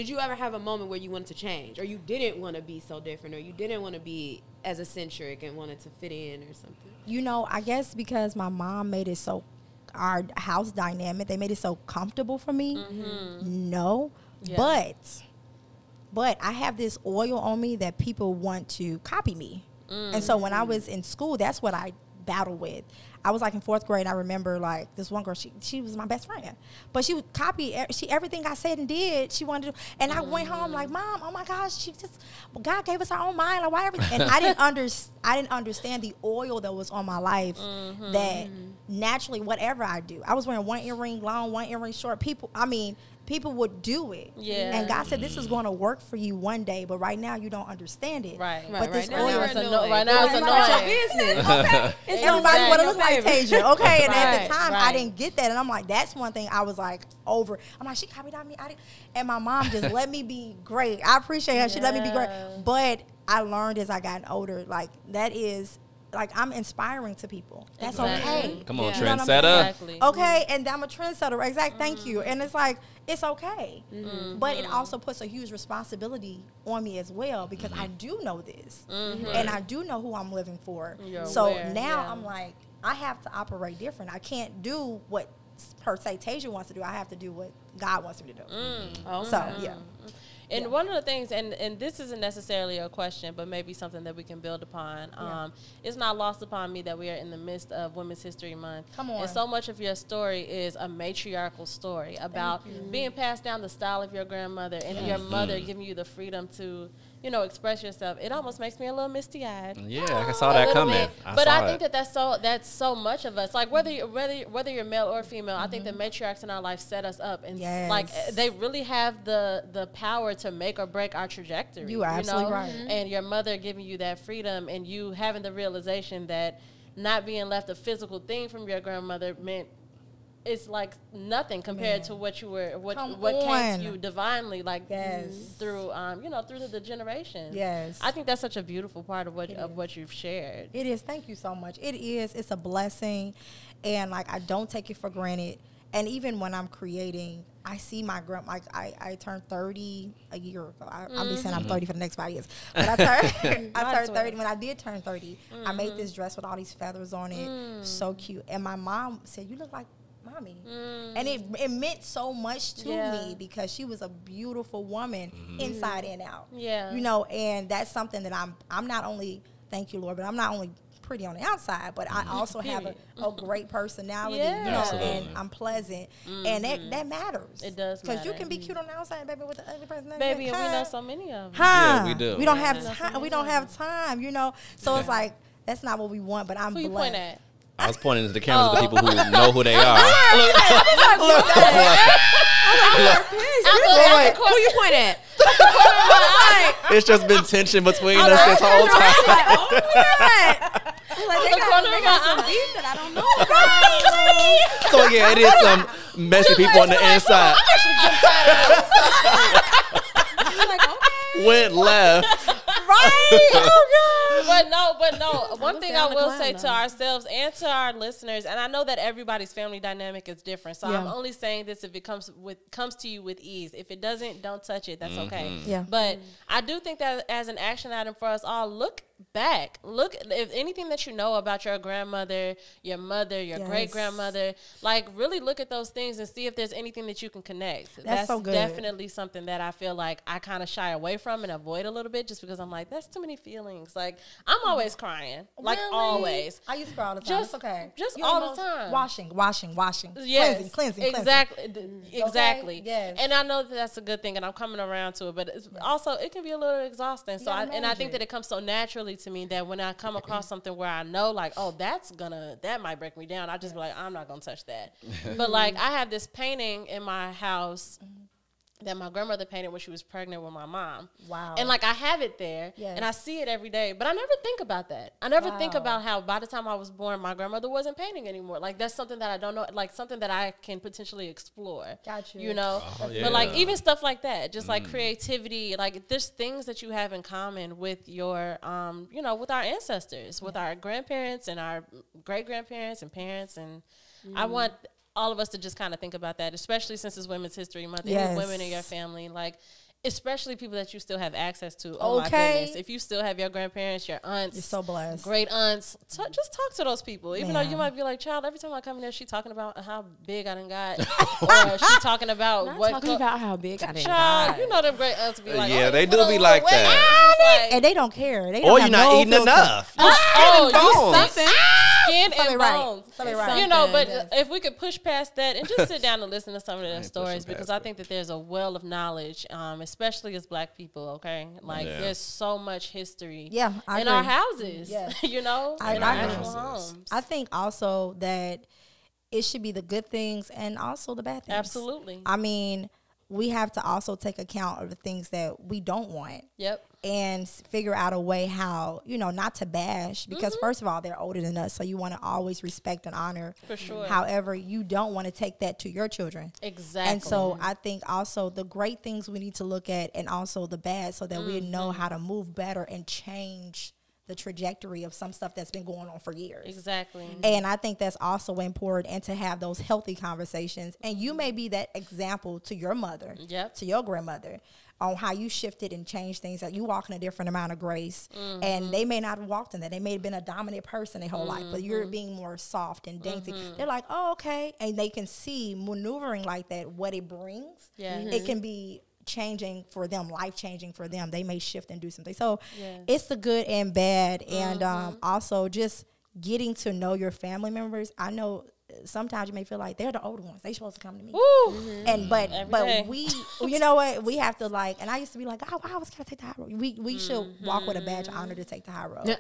you ever have a moment where you wanted to change, or you didn't want to be so different, or you didn't want to be as eccentric and wanted to fit in or something? You know, I guess because my mom made it so, our house dynamic, they made it so comfortable for me. No, Yeah. but I have this oil on me that people want to copy me. And so when I was in school, that's what I battled with. I was like in 4th grade. I remember like this one girl, she was my best friend, but she would copy everything I said and did. She wanted to, and I went home like, Mom, oh my gosh, God gave us our own mind. Like, why everything? And I didn't understand the oil that was on my life that naturally, whatever I do, I was wearing one earring long, one earring short. People would do it. Yeah. And God said, this is going to work for you one day, but right now you don't understand it. Right. But this now oil you're is annoying. right now it's Everybody annoying. Your business. Okay. Everybody want to look like Tasia. Okay. And at Right, the time, I right. didn't get that. And I'm like, that's one thing I was like over. I'm like, she copied on me. And my mom just let me be great. I appreciate her. She let me be great. Yeah. But I learned as I got older, like, that is, like, I'm inspiring to people. That's Exactly. okay. Come on, Yeah. You know what I'm trendsetter. Exactly. Okay, and I'm a trendsetter. Exactly. Thank you. And it's like, it's okay. But it also puts a huge responsibility on me as well, because I do know this. And I do know who I'm living for. You're so aware, now yeah. I'm like, I have to operate different. I can't do what per se Tasia wants to do. I have to do what God wants me to do. So, yeah. And one of the things, and this isn't necessarily a question, but maybe something that we can build upon. It's not lost upon me that we are in the midst of Women's History Month. Come on. And so much of your story is a matriarchal story about being passed down the style of your grandmother and your mother giving you the freedom to, you know, express yourself. It almost makes me a little misty-eyed. Yeah, I saw A that little coming. bit. I But saw I think it. that's so much of us. Like whether you're male or female, I think the matriarchs in our life set us up, and Yes. like they really have the power to make or break our trajectory. You are absolutely right. And your mother giving you that freedom, and you having the realization that not being left a physical thing from your grandmother meant it's like nothing compared to what you were, what Come came on. to you divinely, like Yes. through through the generations. Yes. I think that's such a beautiful part of what you've shared. It is. Thank you so much. It is. It's a blessing. And, like, I don't take it for granted. And even when I'm creating, I see my grandma. Like, I turned 30 a year ago. I'll be saying I'm 30 for the next 5 years. But I turned, I turned 30. When I did turn 30, I made this dress with all these feathers on it. So cute. And my mom said, you look like my mommy. And it meant so much to me because she was a beautiful woman inside and out. Yeah. You know, and that's something that I'm not only, thank you, Lord, but I'm not only pretty on the outside, but I also have a great personality, you know, and I'm pleasant, and that matters. It does, because you can be cute on the outside, baby, with the ugly personality. Baby, and we know so many of them. Yeah, we do. We don't have time. We don't have time, you know. So it's like that's not what we want. But I'm Who you blessed. point at? I was pointing to the cameras of the people who know who they are. Who you point at? It's just been tension between us this whole time. They got some beef that I don't know about. So yeah, it is some messy people on the inside. Went left. Right? Oh God. But no. One thing I will say to ourselves and to our listeners, and I know that everybody's family dynamic is different. So I'm only saying this if it comes to you with ease. If it doesn't, don't touch it. That's okay. Yeah. But I do think that as an action item for us all, look back. Look, if anything that you know about your grandmother, your mother, your great grandmother, like really look at those things and see if there's anything that you can connect. That's so good. Definitely something that I feel like I kind of shy away from and avoid a little bit, just because I'm like, that's too many feelings. Like I'm always crying, like always. I used to cry all the time. It's okay. Just all the time. Washing. Yes, cleansing. Exactly. Okay? Yes. And I know that that's a good thing, and I'm coming around to it. But it's also, it can be a little exhausting. So I think that it comes so naturally to me that when I come across something where I know, like, oh, that might break me down, I just be like, I'm not gonna touch that. But like, I have this painting in my house that my grandmother painted when she was pregnant with my mom. Wow. And like I have it there and I see it every day, but I never think about that. I never think about how by the time I was born, my grandmother wasn't painting anymore. Like that's something that I don't know, like something that I can potentially explore. Got you. You know? But like even stuff like that, just like creativity, like there's things that you have in common with your, you know, with our ancestors, with our grandparents and our great grandparents and parents. And I want all of us to just kind of think about that, especially since it's Women's History Month. Any women in your family, like, especially people that you still have access to. Oh my goodness. If you still have your grandparents, your aunts. You're so blessed. Great aunts. Just talk to those people. Even though you might be like, child, every time I come in there, she talking about how big I done got. Or she talking about about how big I done got. got. You know them great aunts be like, yeah, they do be like that. And they don't care. They Or don't you're not eating enough. you something. Skin and bones. Right. You know, but if we could push past that and just sit down and listen to some of their stories, because I think that there's a well of knowledge, especially as Black people, okay? Like, there's so much history in our houses, you know, in our actual homes. I think also that it should be the good things and also the bad things. Absolutely. I mean, we have to also take account of the things that we don't want. Yep. And figure out a way how, you know, not to bash, because first of all, they're older than us, so you want to always respect and honor. For sure. However, you don't want to take that to your children. Exactly. And so I think also the great things we need to look at and also the bad, so that we know how to move better and change the trajectory of some stuff that's been going on for years. Exactly. And I think that's also important, and to have those healthy conversations. And you may be that example to your mother, to your grandmother, on how you shifted and changed things. That you walk in a different amount of grace, and they may not have walked in that. They may have been a dominant person their whole life, but you're being more soft and dainty. They're like, oh, okay. And they can see maneuvering like that, what it brings. It can be changing for them, life-changing for them. They may shift and do something. So it's the good and bad. And also just getting to know your family members. I know sometimes you may feel like they're the older ones. They supposed to come to me. And but we, you know what, we have to like, and I used to be like, oh, I always gotta take the high road. We should walk with a badge of honor to take the high road.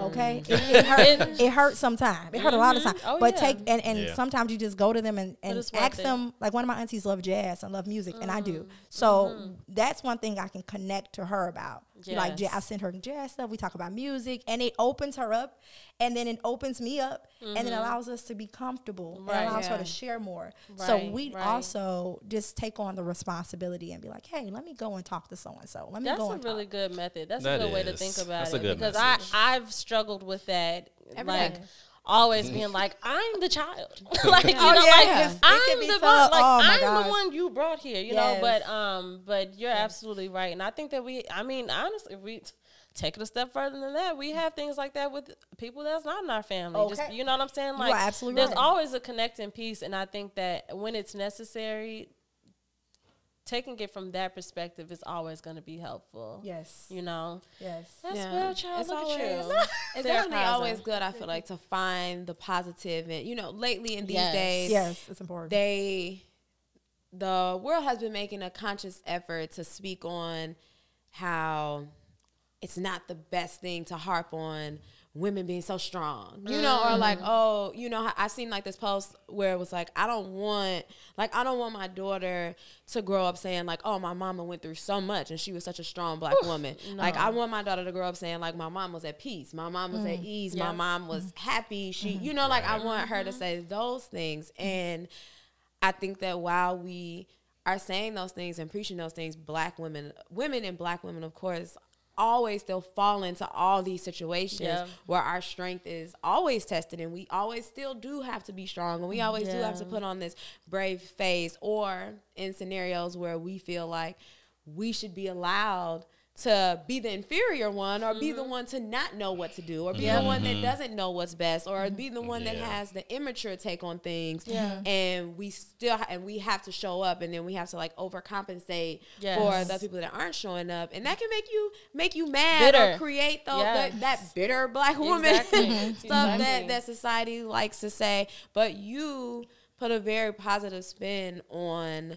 Okay? It hurts sometimes. It hurt a lot of times. But take, and sometimes you just go to them and ask them, like one of my aunties love jazz and love music, and I do. So that's one thing I can connect to her about. Like I send her jazz stuff. We talk about music, and it opens her up, and then it opens me up, and then allows us to be comfortable, and allows her to share more. So we also just take on the responsibility and be like, hey, let me go and talk to so and so. Let me go and That's a really good method. That's a good way to think about it, because I've struggled with that, like always being like, I'm the child, like you know, like I'm the one, like I'm the one you brought here, you know. But you're absolutely right, and I think that honestly, take it a step further than that. We have things like that with people that's not in our family. Okay. Just, you know what I'm saying? You are absolutely there's right. always a connecting piece, and I think that when it's necessary, taking it from that perspective is always going to be helpful. Yes. You know? Yes. That's Yeah. real, child. It's Look always, at you. it's definitely always good, I feel like, to find the positive. And, you know, lately in these days, Yes, it's important. The world has been making a conscious effort to speak on how it's not the best thing to harp on women being so strong, you know, or like, oh, you know, I've seen like this post where it was like, I don't want my daughter to grow up saying like, oh, my mama went through so much and she was such a strong black woman. No. Like, I want my daughter to grow up saying like, my mom was at peace, my mom was at ease, my mom was happy. She, you know, like I want her to say those things. And I think that while we are saying those things and preaching those things, women and black women, of course, always still fall into all these situations where our strength is always tested, and we always still do have to be strong, and we always do have to put on this brave face, or in scenarios where we feel like we should be allowed to be the inferior one, or be the one to not know what to do, or be the one that doesn't know what's best, or be the one that has the immature take on things. And we have to show up, and then we have to like overcompensate for the people that aren't showing up, and that can make you mad, bitter. or create that bitter black woman stuff that society likes to say. But you put a very positive spin on,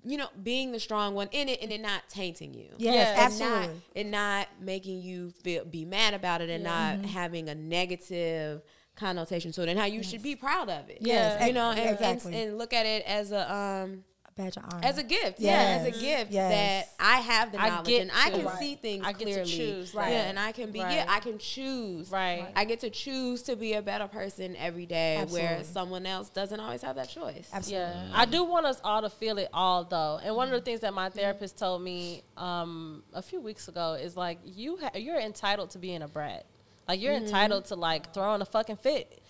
you know, being the strong one in it, and it not tainting you. Yes, absolutely. And not making you be mad about it, and not having a negative connotation to it, and how you should be proud of it. Yes, you know, exactly. and look at it as a badge of honor. as a gift. Yes. As a gift Yes. that I have the knowledge, and I can Right. see things I get clearly. to choose. Right. Yeah, and I can be. Right. Yeah, I can choose. Right. I get to choose to be a better person every day, where Absolutely. someone else doesn't always have that choice. Absolutely. Yeah, I do want us all to feel it all, though. And one of the things that my therapist told me a few weeks ago is like, you're entitled to being a brat. Like, you're entitled to like throwing a fucking fit.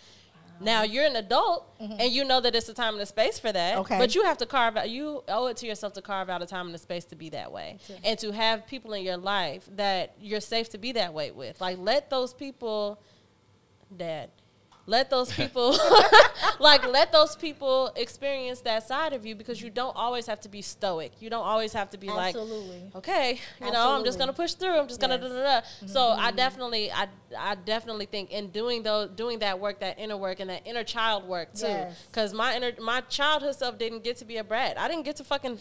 Now you're an adult, and you know that it's a time and a space for that. Okay. But you have to carve out. You owe it to yourself to carve out a time and a space to be that way, and to have people in your life that you're safe to be that way with. Like, let those people, Dad. Let those people, let those people experience that side of you, because you don't always have to be stoic. You don't always have to be Absolutely. like, okay, you know, I'm just gonna push through. I'm just gonna da-da-da. So I definitely think in doing that work, that inner work, and that inner child work too, because my childhood self didn't get to be a brat. I didn't get to fucking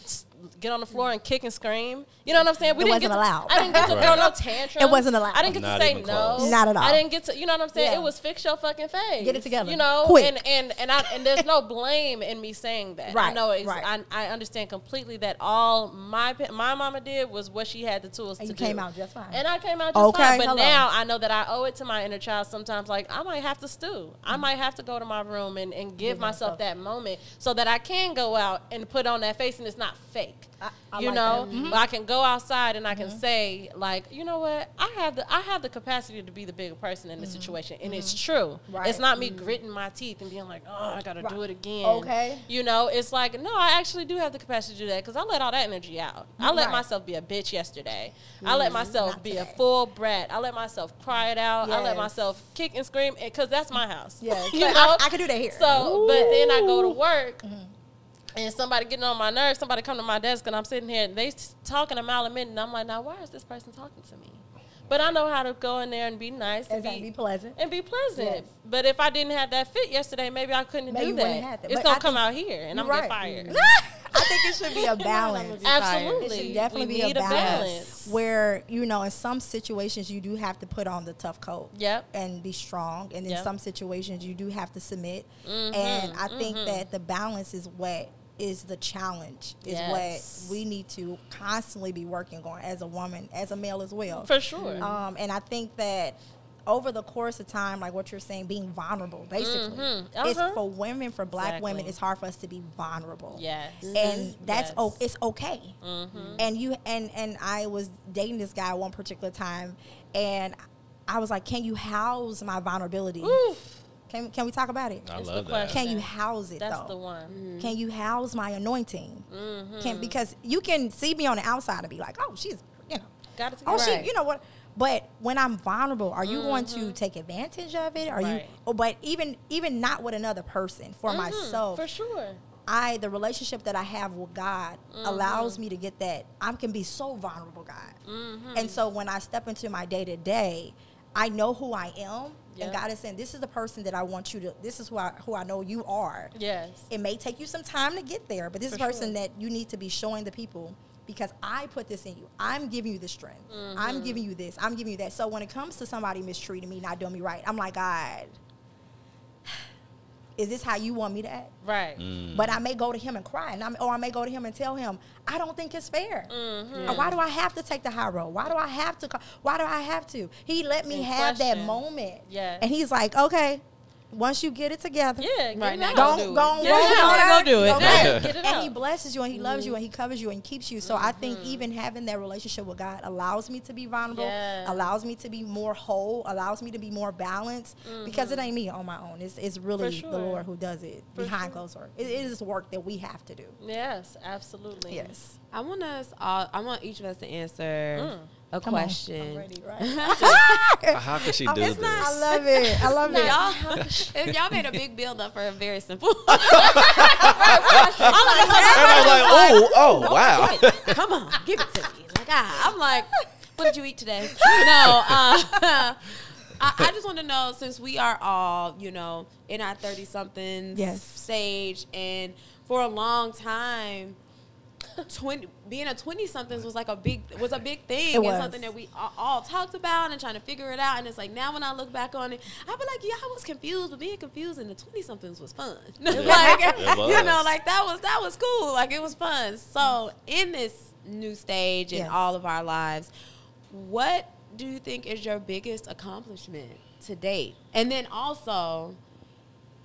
get on the floor and kick and scream. You know what I'm saying? It wasn't allowed. I didn't get to throw no tantrum. It wasn't allowed. I didn't get Not to say even no. close. Not at all. I didn't get to. You know what I'm saying? Yeah. It was fix your fucking face. Get it together. You know, Quick. and there's no blame in me saying that. Right, I know right. I understand completely that all my mama did was what she had the tools And to you do. came out just fine. And I came out just Okay, fine. But hello. now I know that I owe it to my inner child sometimes. Like, I might have to stew. I might have to go to my room and give myself that moment, so that I can go out and put on that face and it's not fake. I You like know, that. but I can go outside and I can say, like, you know what, I have the capacity to be the bigger person in this situation, and it's true. Right. It's not me gritting my teeth and being like, oh, I gotta do it again. Okay. You know, it's like, no, I actually do have the capacity to do that, because I let all that energy out. I let myself be a bitch yesterday. I let myself Not be today. a full brat. I let myself cry it out. I let Yes. myself kick and scream, because that's my house. Yes. You know, I can do that here. So, but then I go to work. And somebody getting on my nerves, somebody come to my desk, and I'm sitting here, and they talking a mile a minute, and I'm like, now, why is this person talking to me? But I know how to go in there and be nice and Exactly. Be pleasant. and be pleasant. Yes. But if I didn't have that fit yesterday, maybe I couldn't Maybe do you wouldn't that. have that. It's But gonna I come think out here, and I'm you're gonna get right. fired. I think it should be a balance. Absolutely. It should definitely We be a need balance, where, you know, in some situations you do have to put on the tough coat Yep. and be strong, and in Yep. some situations you do have to submit. And I think that the balance is what is the challenge, is Yes. what we need to constantly be working on as a woman, as a male as well. For sure. And I think that over the course of time, like what you're saying, being vulnerable, basically, it's for women, for black women, Exactly. it's hard for us to be vulnerable. Yes. And that's Yes. it's okay. And you and I was dating this guy one particular time, and I was like, can you house my vulnerability? Oof. Can we talk about it? I It's the love that. question. Can you house it That's though? the one. Can you house my anointing? Because you can see me on the outside and be like, oh, she's, you know, Got it oh, together. she, you know what? But when I'm vulnerable, are you going to take advantage of it? Are you? Oh, but even not with another person, for myself, for sure. The relationship that I have with God allows me to get that. I can be so vulnerable, God. And so when I step into my day to day, I know who I am. And God is saying, this is the person that I want you to, this is who I know you are. Yes. It may take you some time to get there, but this is the person that you need to be showing the people, because I put this in you. I'm giving you the strength. I'm giving you this. I'm giving you that. So when it comes to somebody mistreating me, not doing me right, I'm like, God, is this how you want me to act? Right. But I may go to him and cry, or I may go to him and tell him, I don't think it's fair. Or why do I have to take the high road? Why do I have to? Why do I have to? He let me have that moment. Yeah. And he's like, okay, once you get it together, right now, go do it. Get it out. And he blesses you, and he loves you, and he covers you, and keeps you. So I think even having that relationship with God allows me to be vulnerable, allows me to be more whole, allows me to be more balanced, because it ain't me on my own. It's really the Lord who does it behind closed doors. It is work that we have to do. Yes, absolutely. Yes. I want each of us to answer a question. I'm ready, right? How could she do this? I love it. I love it. If y'all made a big build up for a very simple. Everybody's like, oh, wow. Come on, give it to me. Like, I'm like, what did you eat today? No, I just want to know, since we are all, in our 30-somethings stage, and for a long time, being a 20-somethings was a big thing. It's something that we all talked about and trying to figure it out. And it's like, now when I look back on it, I be like, yeah, I was confused, but being confused in the 20-somethings was fun. That was cool. Like, it was fun. So in this new stage in all of our lives, what do you think is your biggest accomplishment to date? And then also,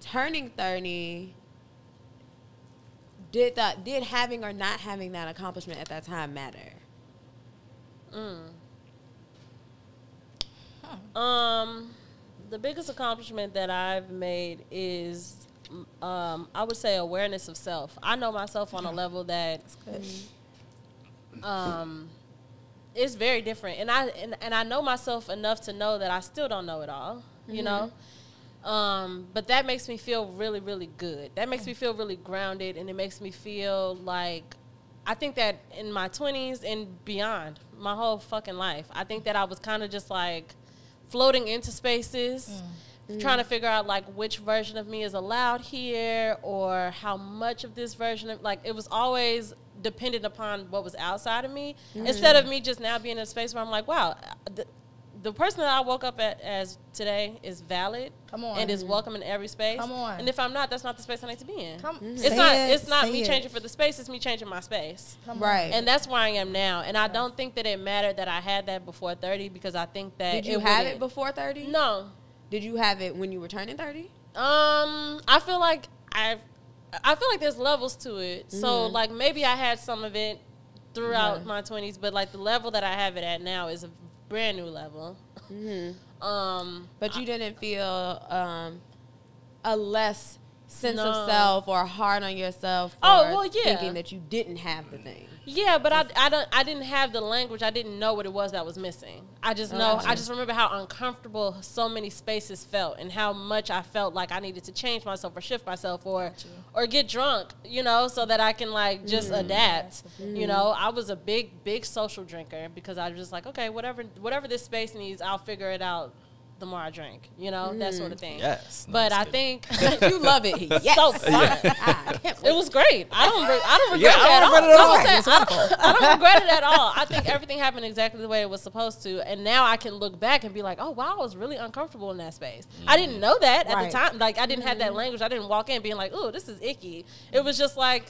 turning 30, did having or not having that accomplishment at that time matter? The biggest accomplishment that I've made is, I would say, awareness of self. I know myself on a level that it's very different, and I know myself enough to know that I still don't know it all. You know. But that makes me feel really, really good. That makes me feel really grounded, and it makes me feel like, I think that in my 20s and beyond, my whole fucking life, I think that I was kind of just like floating into spaces, trying to figure out like which version of me is allowed here, or how much of this version of, like, it was always dependent upon what was outside of me, instead of me just now being in a space where I'm like, wow, the person that I woke up as today is valid and is welcome in every space. And if I'm not, that's not the space I need to be in. It's not me changing for the space, it's me changing my space. Right. And that's where I am now. And I don't think that it mattered that I had that before 30, because I think that Did you have it before 30? No. Did you have it when you were turning 30? I feel like there's levels to it. So like maybe I had some of it throughout my 20s, but like the level that I have it at now is a brand new level. But you didn't feel a less sense of self or hard on yourself for thinking that you didn't have the thing. Yeah, but I didn't have the language. I didn't know what it was that was missing. I just know. I just remember how uncomfortable so many spaces felt, and how much I felt like I needed to change myself or shift myself or get drunk, so that I can like just adapt. I was a big social drinker, because I was just like, okay, whatever this space needs, I'll figure it out. The more I drink, that sort of thing. Yes, but I think you love it. Yes. So fun. It was great. I don't regret it at all. I don't regret it at all. I think everything happened exactly the way it was supposed to, and now I can look back and be like, oh wow, I was really uncomfortable in that space. I didn't know that at the time. Like, I didn't have that language. I didn't walk in being like, oh, this is icky. It was just like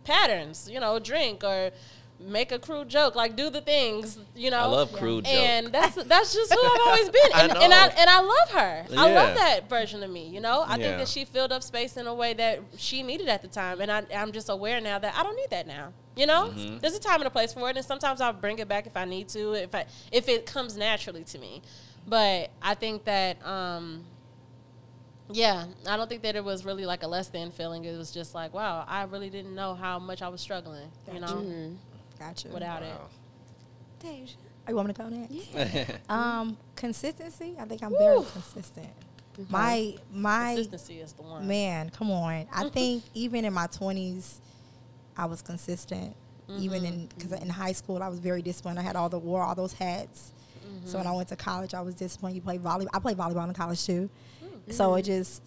patterns, drink or make a crude joke, like do the things, I love crude jokes. And that's just who I've always been. And I love her. Yeah. I love that version of me, I think that she filled up space in a way that she needed at the time. And I'm just aware now that I don't need that now. There's a time and a place for it, and sometimes I'll bring it back if I need to, if it comes naturally to me. But I think that I don't think that it was really like a less than feeling. It was just like, wow, I really didn't know how much I was struggling, Gotcha. Without it. Tasia. You want me to go next? Yeah. Consistency. I think I'm very consistent. My Consistency is the one. man, come on. I think even in my 20s, I was consistent. Even because in high school, I was very disciplined. I had wore all those hats. So when I went to college, I was disciplined. I played volleyball in college too. So it just,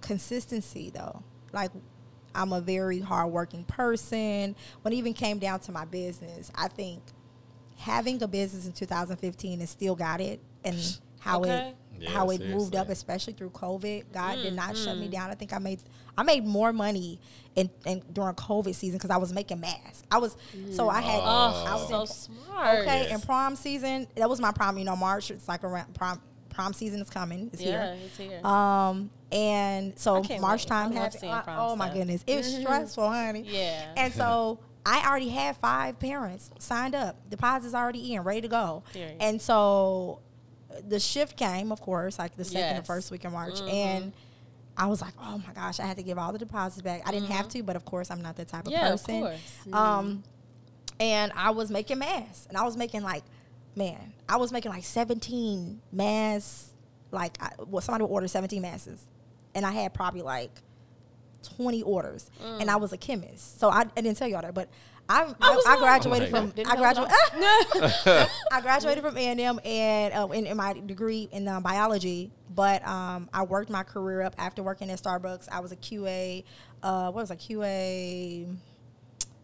consistency though. Like, I'm a very hardworking person. When it even came down to my business, I think having a business in 2015 and still got it, and how it moved up, especially through COVID. God did not shut me down. I think I made more money in during COVID season because I was making masks. I was so smart. Okay, yes. In prom season, that was my prom. March. It's like around prom season is coming. It's here. It's here. And so March time happened. Oh my goodness, it was stressful, honey. Yeah. And so I already had 5 parents signed up. Deposits already in, ready to go. Period. And so the shift came, of course, like the second or first week in March, and I was like, oh my gosh, I had to give all the deposits back. I didn't have to, but of course, I'm not that type of person. Of course. And I was making masks, and I was making like 17 masks. Like, somebody would order 17 masks, and I had probably like 20 orders, and I was a chemist. So I didn't tell y'all that, but I graduated from I graduated from A&M and in my degree in biology. But I worked my career up after working at Starbucks. I was a QA. QA?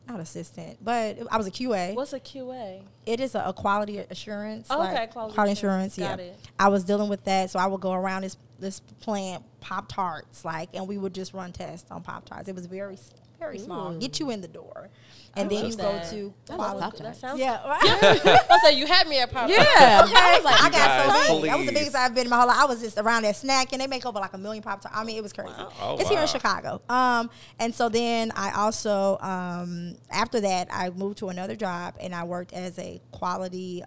Not assistant, but I was a QA. What's a QA? It is a quality assurance. Oh, okay, quality assurance. Got it. I was dealing with that, so I would go around this plant Pop-Tarts, and we would just run tests on Pop-Tarts. It was very, very small. Get you in the door. And then you go to quality. That sounds I said you had me at Pop-Tarts. Yeah. Okay. I got so big. That was the biggest I've been in my whole life. I was just around there snacking. They make over like 1 million Pop-Tarts. I mean, it was crazy. It's here in Chicago. And so then I also, after that, I moved to another job, and I worked as a quality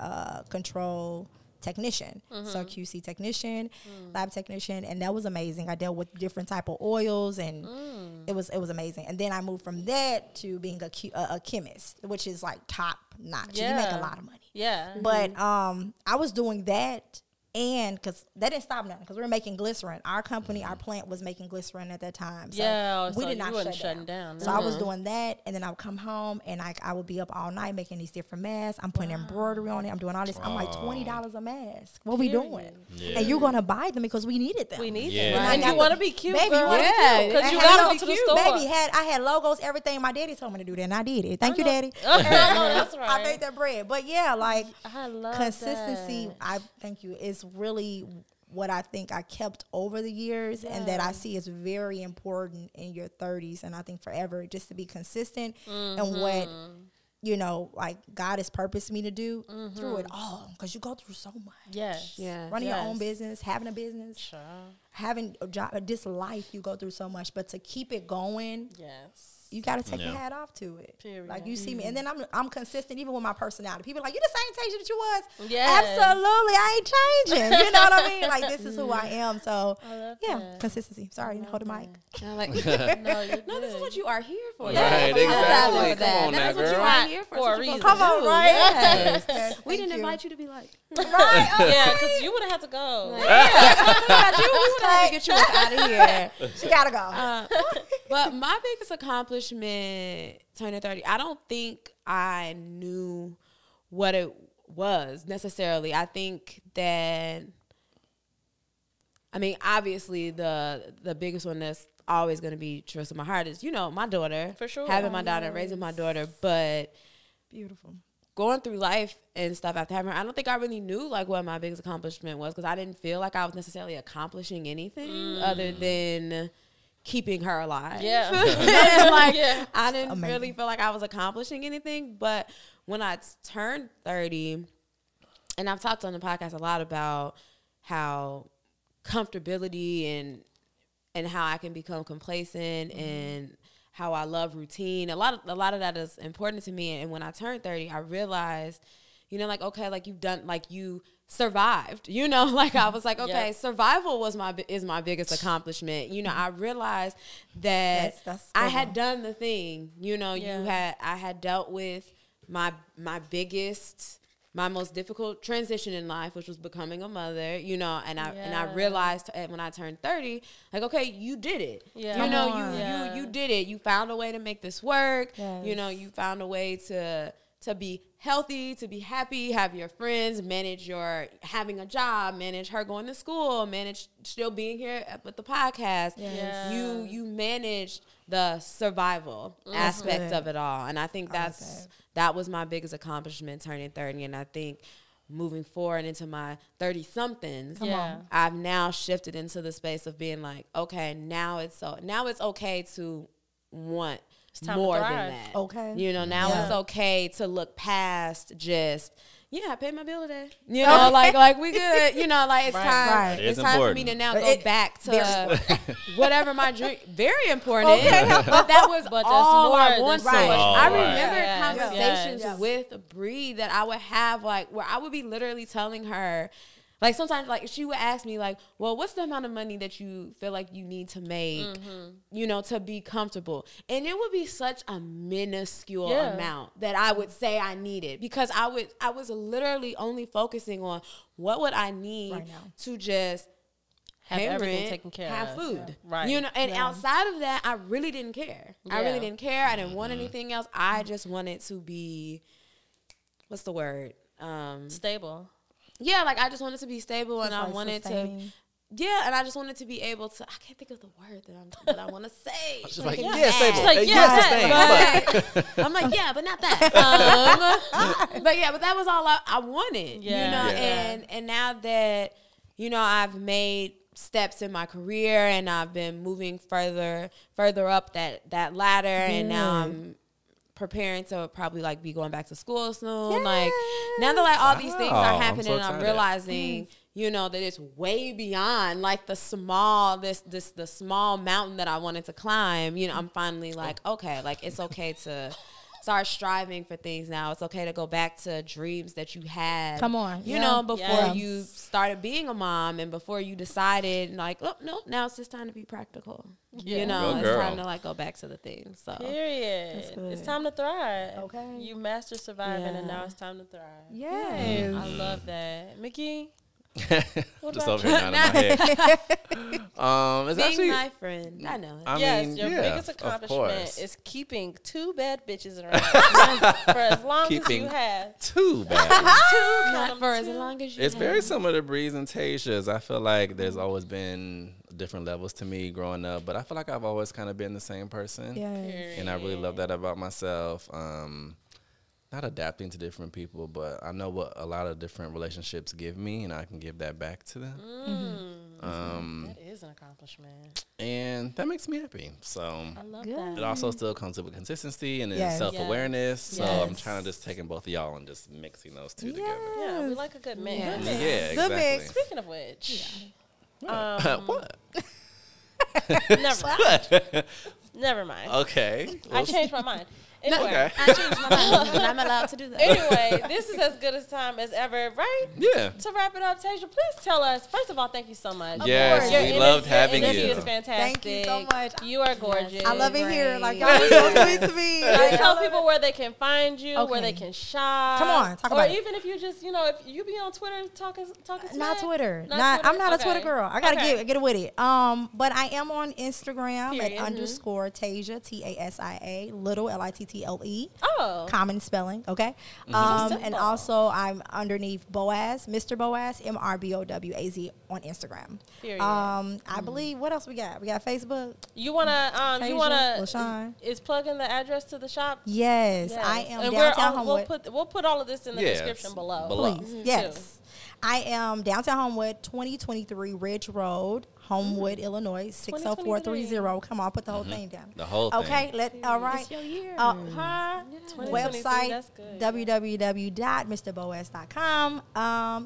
control technician. So QC technician, lab technician, and that was amazing. I dealt with different type of oils, and it was amazing. And then I moved from that to being a chemist, which is like top notch. You make a lot of money. Yeah. But I was doing that, and because that didn't stop nothing, because we were making glycerin. Our company, our plant was making glycerin at that time. So we did not shut down. So I was doing that, and then I would come home, and I would be up all night making these different masks. I'm putting embroidery on it. I'm doing all this. I'm like, $20 a mask. What we doing? Yeah. And you're going to buy them because we needed them. We need them. Right. And you want to be cute, baby. You want to be cute. Because you got to go to the store. Baby, I had logos, everything. My daddy told me to do that, and I did it. Thank you, Daddy. That's right. I made that bread. But yeah, like, I love consistency, I thank you, is really what I think I kept over the years, and that I see is very important in your 30s, and I think forever, just to be consistent in what, like God has purposed me to do through it all, because you go through so much. Yes. Yeah. Running your own business, having a business, having a job, this life, you go through so much, but to keep it going. Yes. You got to take your hat off to it. Period. Like, you see me. And then I'm consistent even with my personality. People are like, you the same Tasia that you was. Yes. Absolutely. I ain't changing. You know what I mean? Like, this is who I am. So, consistency. Sorry, hold the mic. No, this is what you are here for. Right, exactly. Come on now, girl. That's what you are here for a reason. Come on, right? Yes. We didn't invite you to be like. Right? Yeah, because you would have had to go. We would have to get you out of here. She got to go. But my biggest accomplishment turning 30, I don't think I knew what it was necessarily. I think that, obviously the biggest one that's always going to be trust in my heart is, my daughter. For sure. Having my daughter, raising my daughter. But beautiful. Going through life and stuff after having her, I don't think I really knew like what my biggest accomplishment was, because I didn't feel like I was necessarily accomplishing anything other than keeping her alive. Yeah. I didn't really feel like I was accomplishing anything. But when I turned 30, and I've talked on the podcast a lot about how comfortability and how I can become complacent and how I love routine. A lot of that is important to me. And when I turned 30, I realized, okay, like you've done, like you survived, like I was like, okay, survival is my biggest accomplishment. I realized that I had done the thing, I had dealt with my biggest my most difficult transition in life, which was becoming a mother, you know, and I realized when I turned 30, like, okay, you did it. Yeah. You know, you did it. You found a way to make this work. Yes. You know, you found a way to be healthy, to be happy, have your friends, manage your having a job, manage her going to school, manage still being here with the podcast. Yes. You managed the survival aspect of it all. And I think that was my biggest accomplishment turning 30. And I think moving forward into my 30-somethings, I've now shifted into the space of being like, okay, now it's okay to want more than that. Okay. You know, now it's okay to look past just, I paid my bill today. You know, like we good. You know, like it's time. Right. It's time for me to now go back to whatever my dream. Very important. Okay. But that was all I wanted. Right. I remember conversations with Bree that I would have, like, where I would be literally telling her, like, sometimes, like, she would ask me, like, well, what's the amount of money that you feel like you need to make, you know, to be comfortable? And it would be such a minuscule amount that I would say I needed, because I was literally only focusing on what would I need to just have everything rent, taken care have of. food. Right. You know, and outside of that, I really didn't care. I really didn't care. I didn't want anything else. I just wanted to be, what's the word? Stable. Yeah, like, I just wanted to be stable, and Just I wanted sustaining. and I just wanted to be able to, I can't think of the word that I want to say. She's like, stable. I'm like, but not that. But that was all I wanted, you know, and now that, you know, I've made steps in my career and I've been moving further up that ladder, and now I'm preparing to probably, like, be going back to school soon. Like, now that, like, all these things are happening, and I'm realizing, you know, that it's way beyond, like, the small mountain that I wanted to climb. You know, I'm finally like, okay, like, it's okay to start striving for things now. It's okay to go back to dreams that you had. Come on. You know, before you started being a mom, and before you decided, like, oh, no, now it's just time to be practical. You know, it's time to, like, go back to the things. So. Period. It's time to thrive. Okay. You mastered surviving, and now it's time to thrive. Yes. I love that. Mickey? Just over here nodding my head. It's being actually my friend. I know. I mean, your biggest accomplishment is keeping 2 bad bitches around for as long as you have. 2 bad. Not for as long as you It's have. very similar to Bree's and Tasia's. I feel like there's always been different levels to me growing up, but I feel like I've always kind of been the same person. Yes. And I really love that about myself. Not adapting to different people, but I know what a lot of different relationships give me, and I can give that back to them. That is an accomplishment. And that makes me happy. So I love that. it also still comes with consistency and then self-awareness. So I'm trying to just taking both of y'all and just mixing those two together. Yeah, we like a good mix. Yeah, exactly. mix. Speaking of which, What? never mind. Okay. I changed my mind. Anyway, Okay. I changed my mind, and I'm allowed to do that. anyway, this is as good a time as ever, right? Yeah. To wrap it up, Tasia, please tell us. First of all, thank you so much. Yes, Your we loved having energy you. is fantastic. Thank you so much. You are gorgeous. I love it here. Great. Like, y'all are so sweet to me. Like, tell people where they can find you, where Okay. they can shop. Come on, talk about it. Or even if you just, you know, if you be on Twitter talking smack. Not Twitter. Not I'm not a Okay. Twitter girl. I gotta Okay. get with it. But I am on Instagram Period. at _ Tasia, Tasia, little Little. Oh. Common spelling, okay? And also I'm underneath Bowaz, Mr. Bowaz, MRBOWAZ on Instagram. Period. I believe, what else we got? We got Facebook. You wanna LaShawn. is plugging the address to the shop? Yes, I am And downtown Homewood. we'll put all of this in the Yes, description below. Please, too. yes. I am downtown Homewood, 2023 Ridge Road, Homewood, Illinois, 60430. Come on, put the whole thing down. The whole thing. Okay, all right. It's your year. Website, that's good. www.mrboaz.com.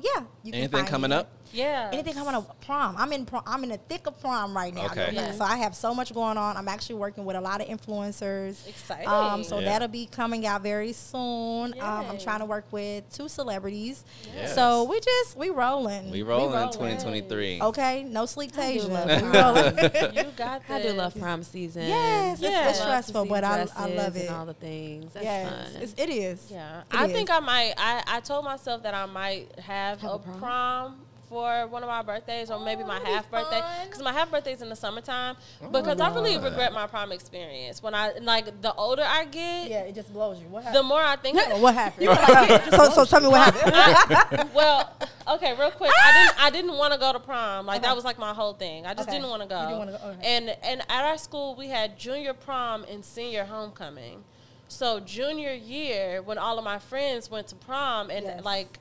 You can Anything find coming me. up? Yeah. Anything coming up? Prom. I'm in the thick of prom right now. Okay. Yeah. So I have so much going on. I'm actually working with a lot of influencers. Exciting. So that'll be coming out very soon. I'm Yay. trying to work with 2 celebrities. Yes. So we just this? We rolling. We rolling 2023. Okay, no sleep Tasia. love We rolling. You got this. I do love prom season. Yes, it's stressful, but I love it. And all the things. That's Yes, fun. it is. Yeah, It I is. think I might. I told myself that I might have a prom for one of my birthdays, or maybe my half birthday, because my half birthday is in the summertime. Because I really regret my prom experience. When I the older I get, Yeah, it just blows you. What the happened? more I think. What happened? So tell me what happened. Well, okay, real quick. I didn't want to go to prom. Like that was like my whole thing. I just didn't want to go. You didn't wanna go, okay. And at our school we had junior prom and senior homecoming. So junior year, when all of my friends went to prom, and like,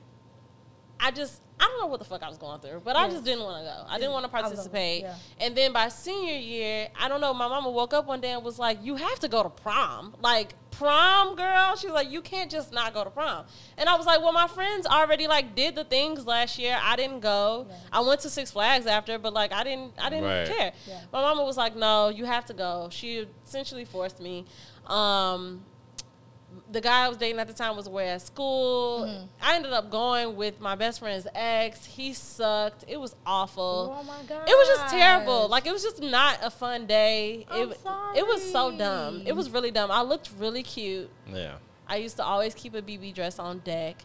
I don't know what the fuck I was going through, but I just didn't want to go. I didn't want to participate. And then by senior year, I don't know, my mama woke up one day and was like, you have to go to prom. Like, prom, girl? She was like, you can't just not go to prom. And I was like, well, my friends already, like, did the things last year. I didn't go. Yeah. I went to Six Flags after, but, like, I didn't care. Yeah. My mama was like, no, you have to go. She essentially forced me. The guy I was dating at the time was away at school. Mm-hmm. I ended up going with my best friend's ex. He sucked. It was awful. Oh, my God. It was just terrible. Like, it was just not a fun day. I'm sorry. It was so dumb. It was really dumb. I looked really cute. Yeah. I used to always keep a BB dress on deck.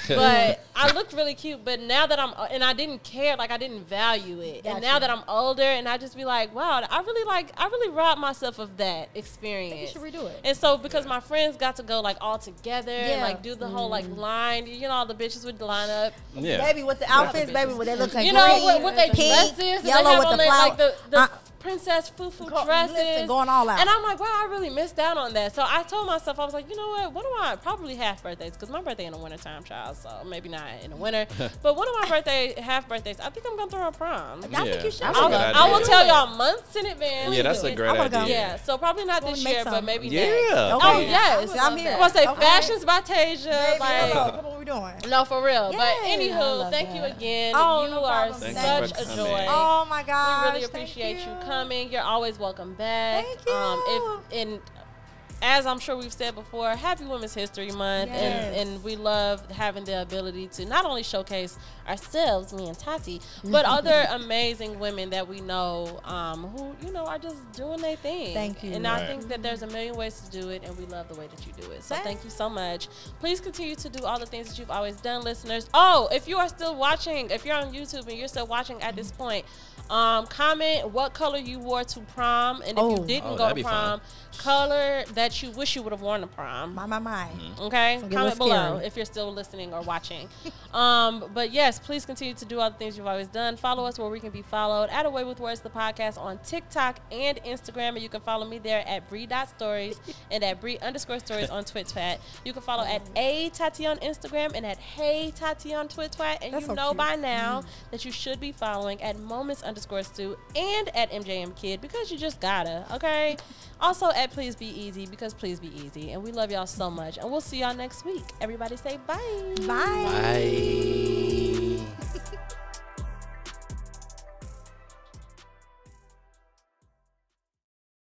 But I looked really cute. But now that and I didn't care, like I didn't value it. Gotcha. And now that I'm older, and I just be like, wow, I really robbed myself of that experience. I think you should redo it. And so because my friends got to go like all together and like do the whole like line, you know, all the bitches would line up. Yeah. Baby with the outfits, baby, with they look like you know, with their dresses, yellow with the flower. Like the princess foo-foo dresses. Listen, going all out. And I'm like, wow, I really missed out on that. So I told myself, I was like, you know what do I, probably half birthdays, because my birthday in the wintertime, child, so maybe not in the winter. But one of my half birthdays, I think I'm going to throw a prom. I think you should. I will tell y'all months in advance. Yeah, that's a great idea. Yeah, so probably not this year, but maybe next. Yeah. Okay. Oh, yes. I'm here. I'm going to say Fashions by Tasia. Like, what are we doing? No, for real. Yay. But anywho, thank you again. Oh, You no are problem. such a joy. Oh, my God. We really appreciate you coming. You're always welcome back. Thank you. As I'm sure we've said before, Happy Women's History Month, and we love having the ability to not only showcase ourselves, me and Tati, but other amazing women that we know who, you know, are just doing their thing. Thank you. And I think that there's a million ways to do it, and we love the way that you do it. So thank you so much. Please continue to do all the things that you've always done, listeners. Oh, if you are still watching, if you're on YouTube and you're still watching at this point, comment what color you wore to prom, and if you didn't go to prom, color that you wish you would have worn to prom. My. Okay, comment below if you're still listening or watching. But yes, please continue to do all the things you've always done. Follow us where we can be followed at Away with Words, the podcast, on TikTok and Instagram, and you can follow me there at Bree.stories and at Bree_stories on Twitter. You can follow at Tati on Instagram and at Hey Tati on Twitter, and that's you know by now that you should be following at Moments_Stu and at MJM Kid, because you just gotta, okay? Also at Please Be Easy, because please be easy. And we love y'all so much. And we'll see y'all next week. Everybody say bye. Bye. Bye.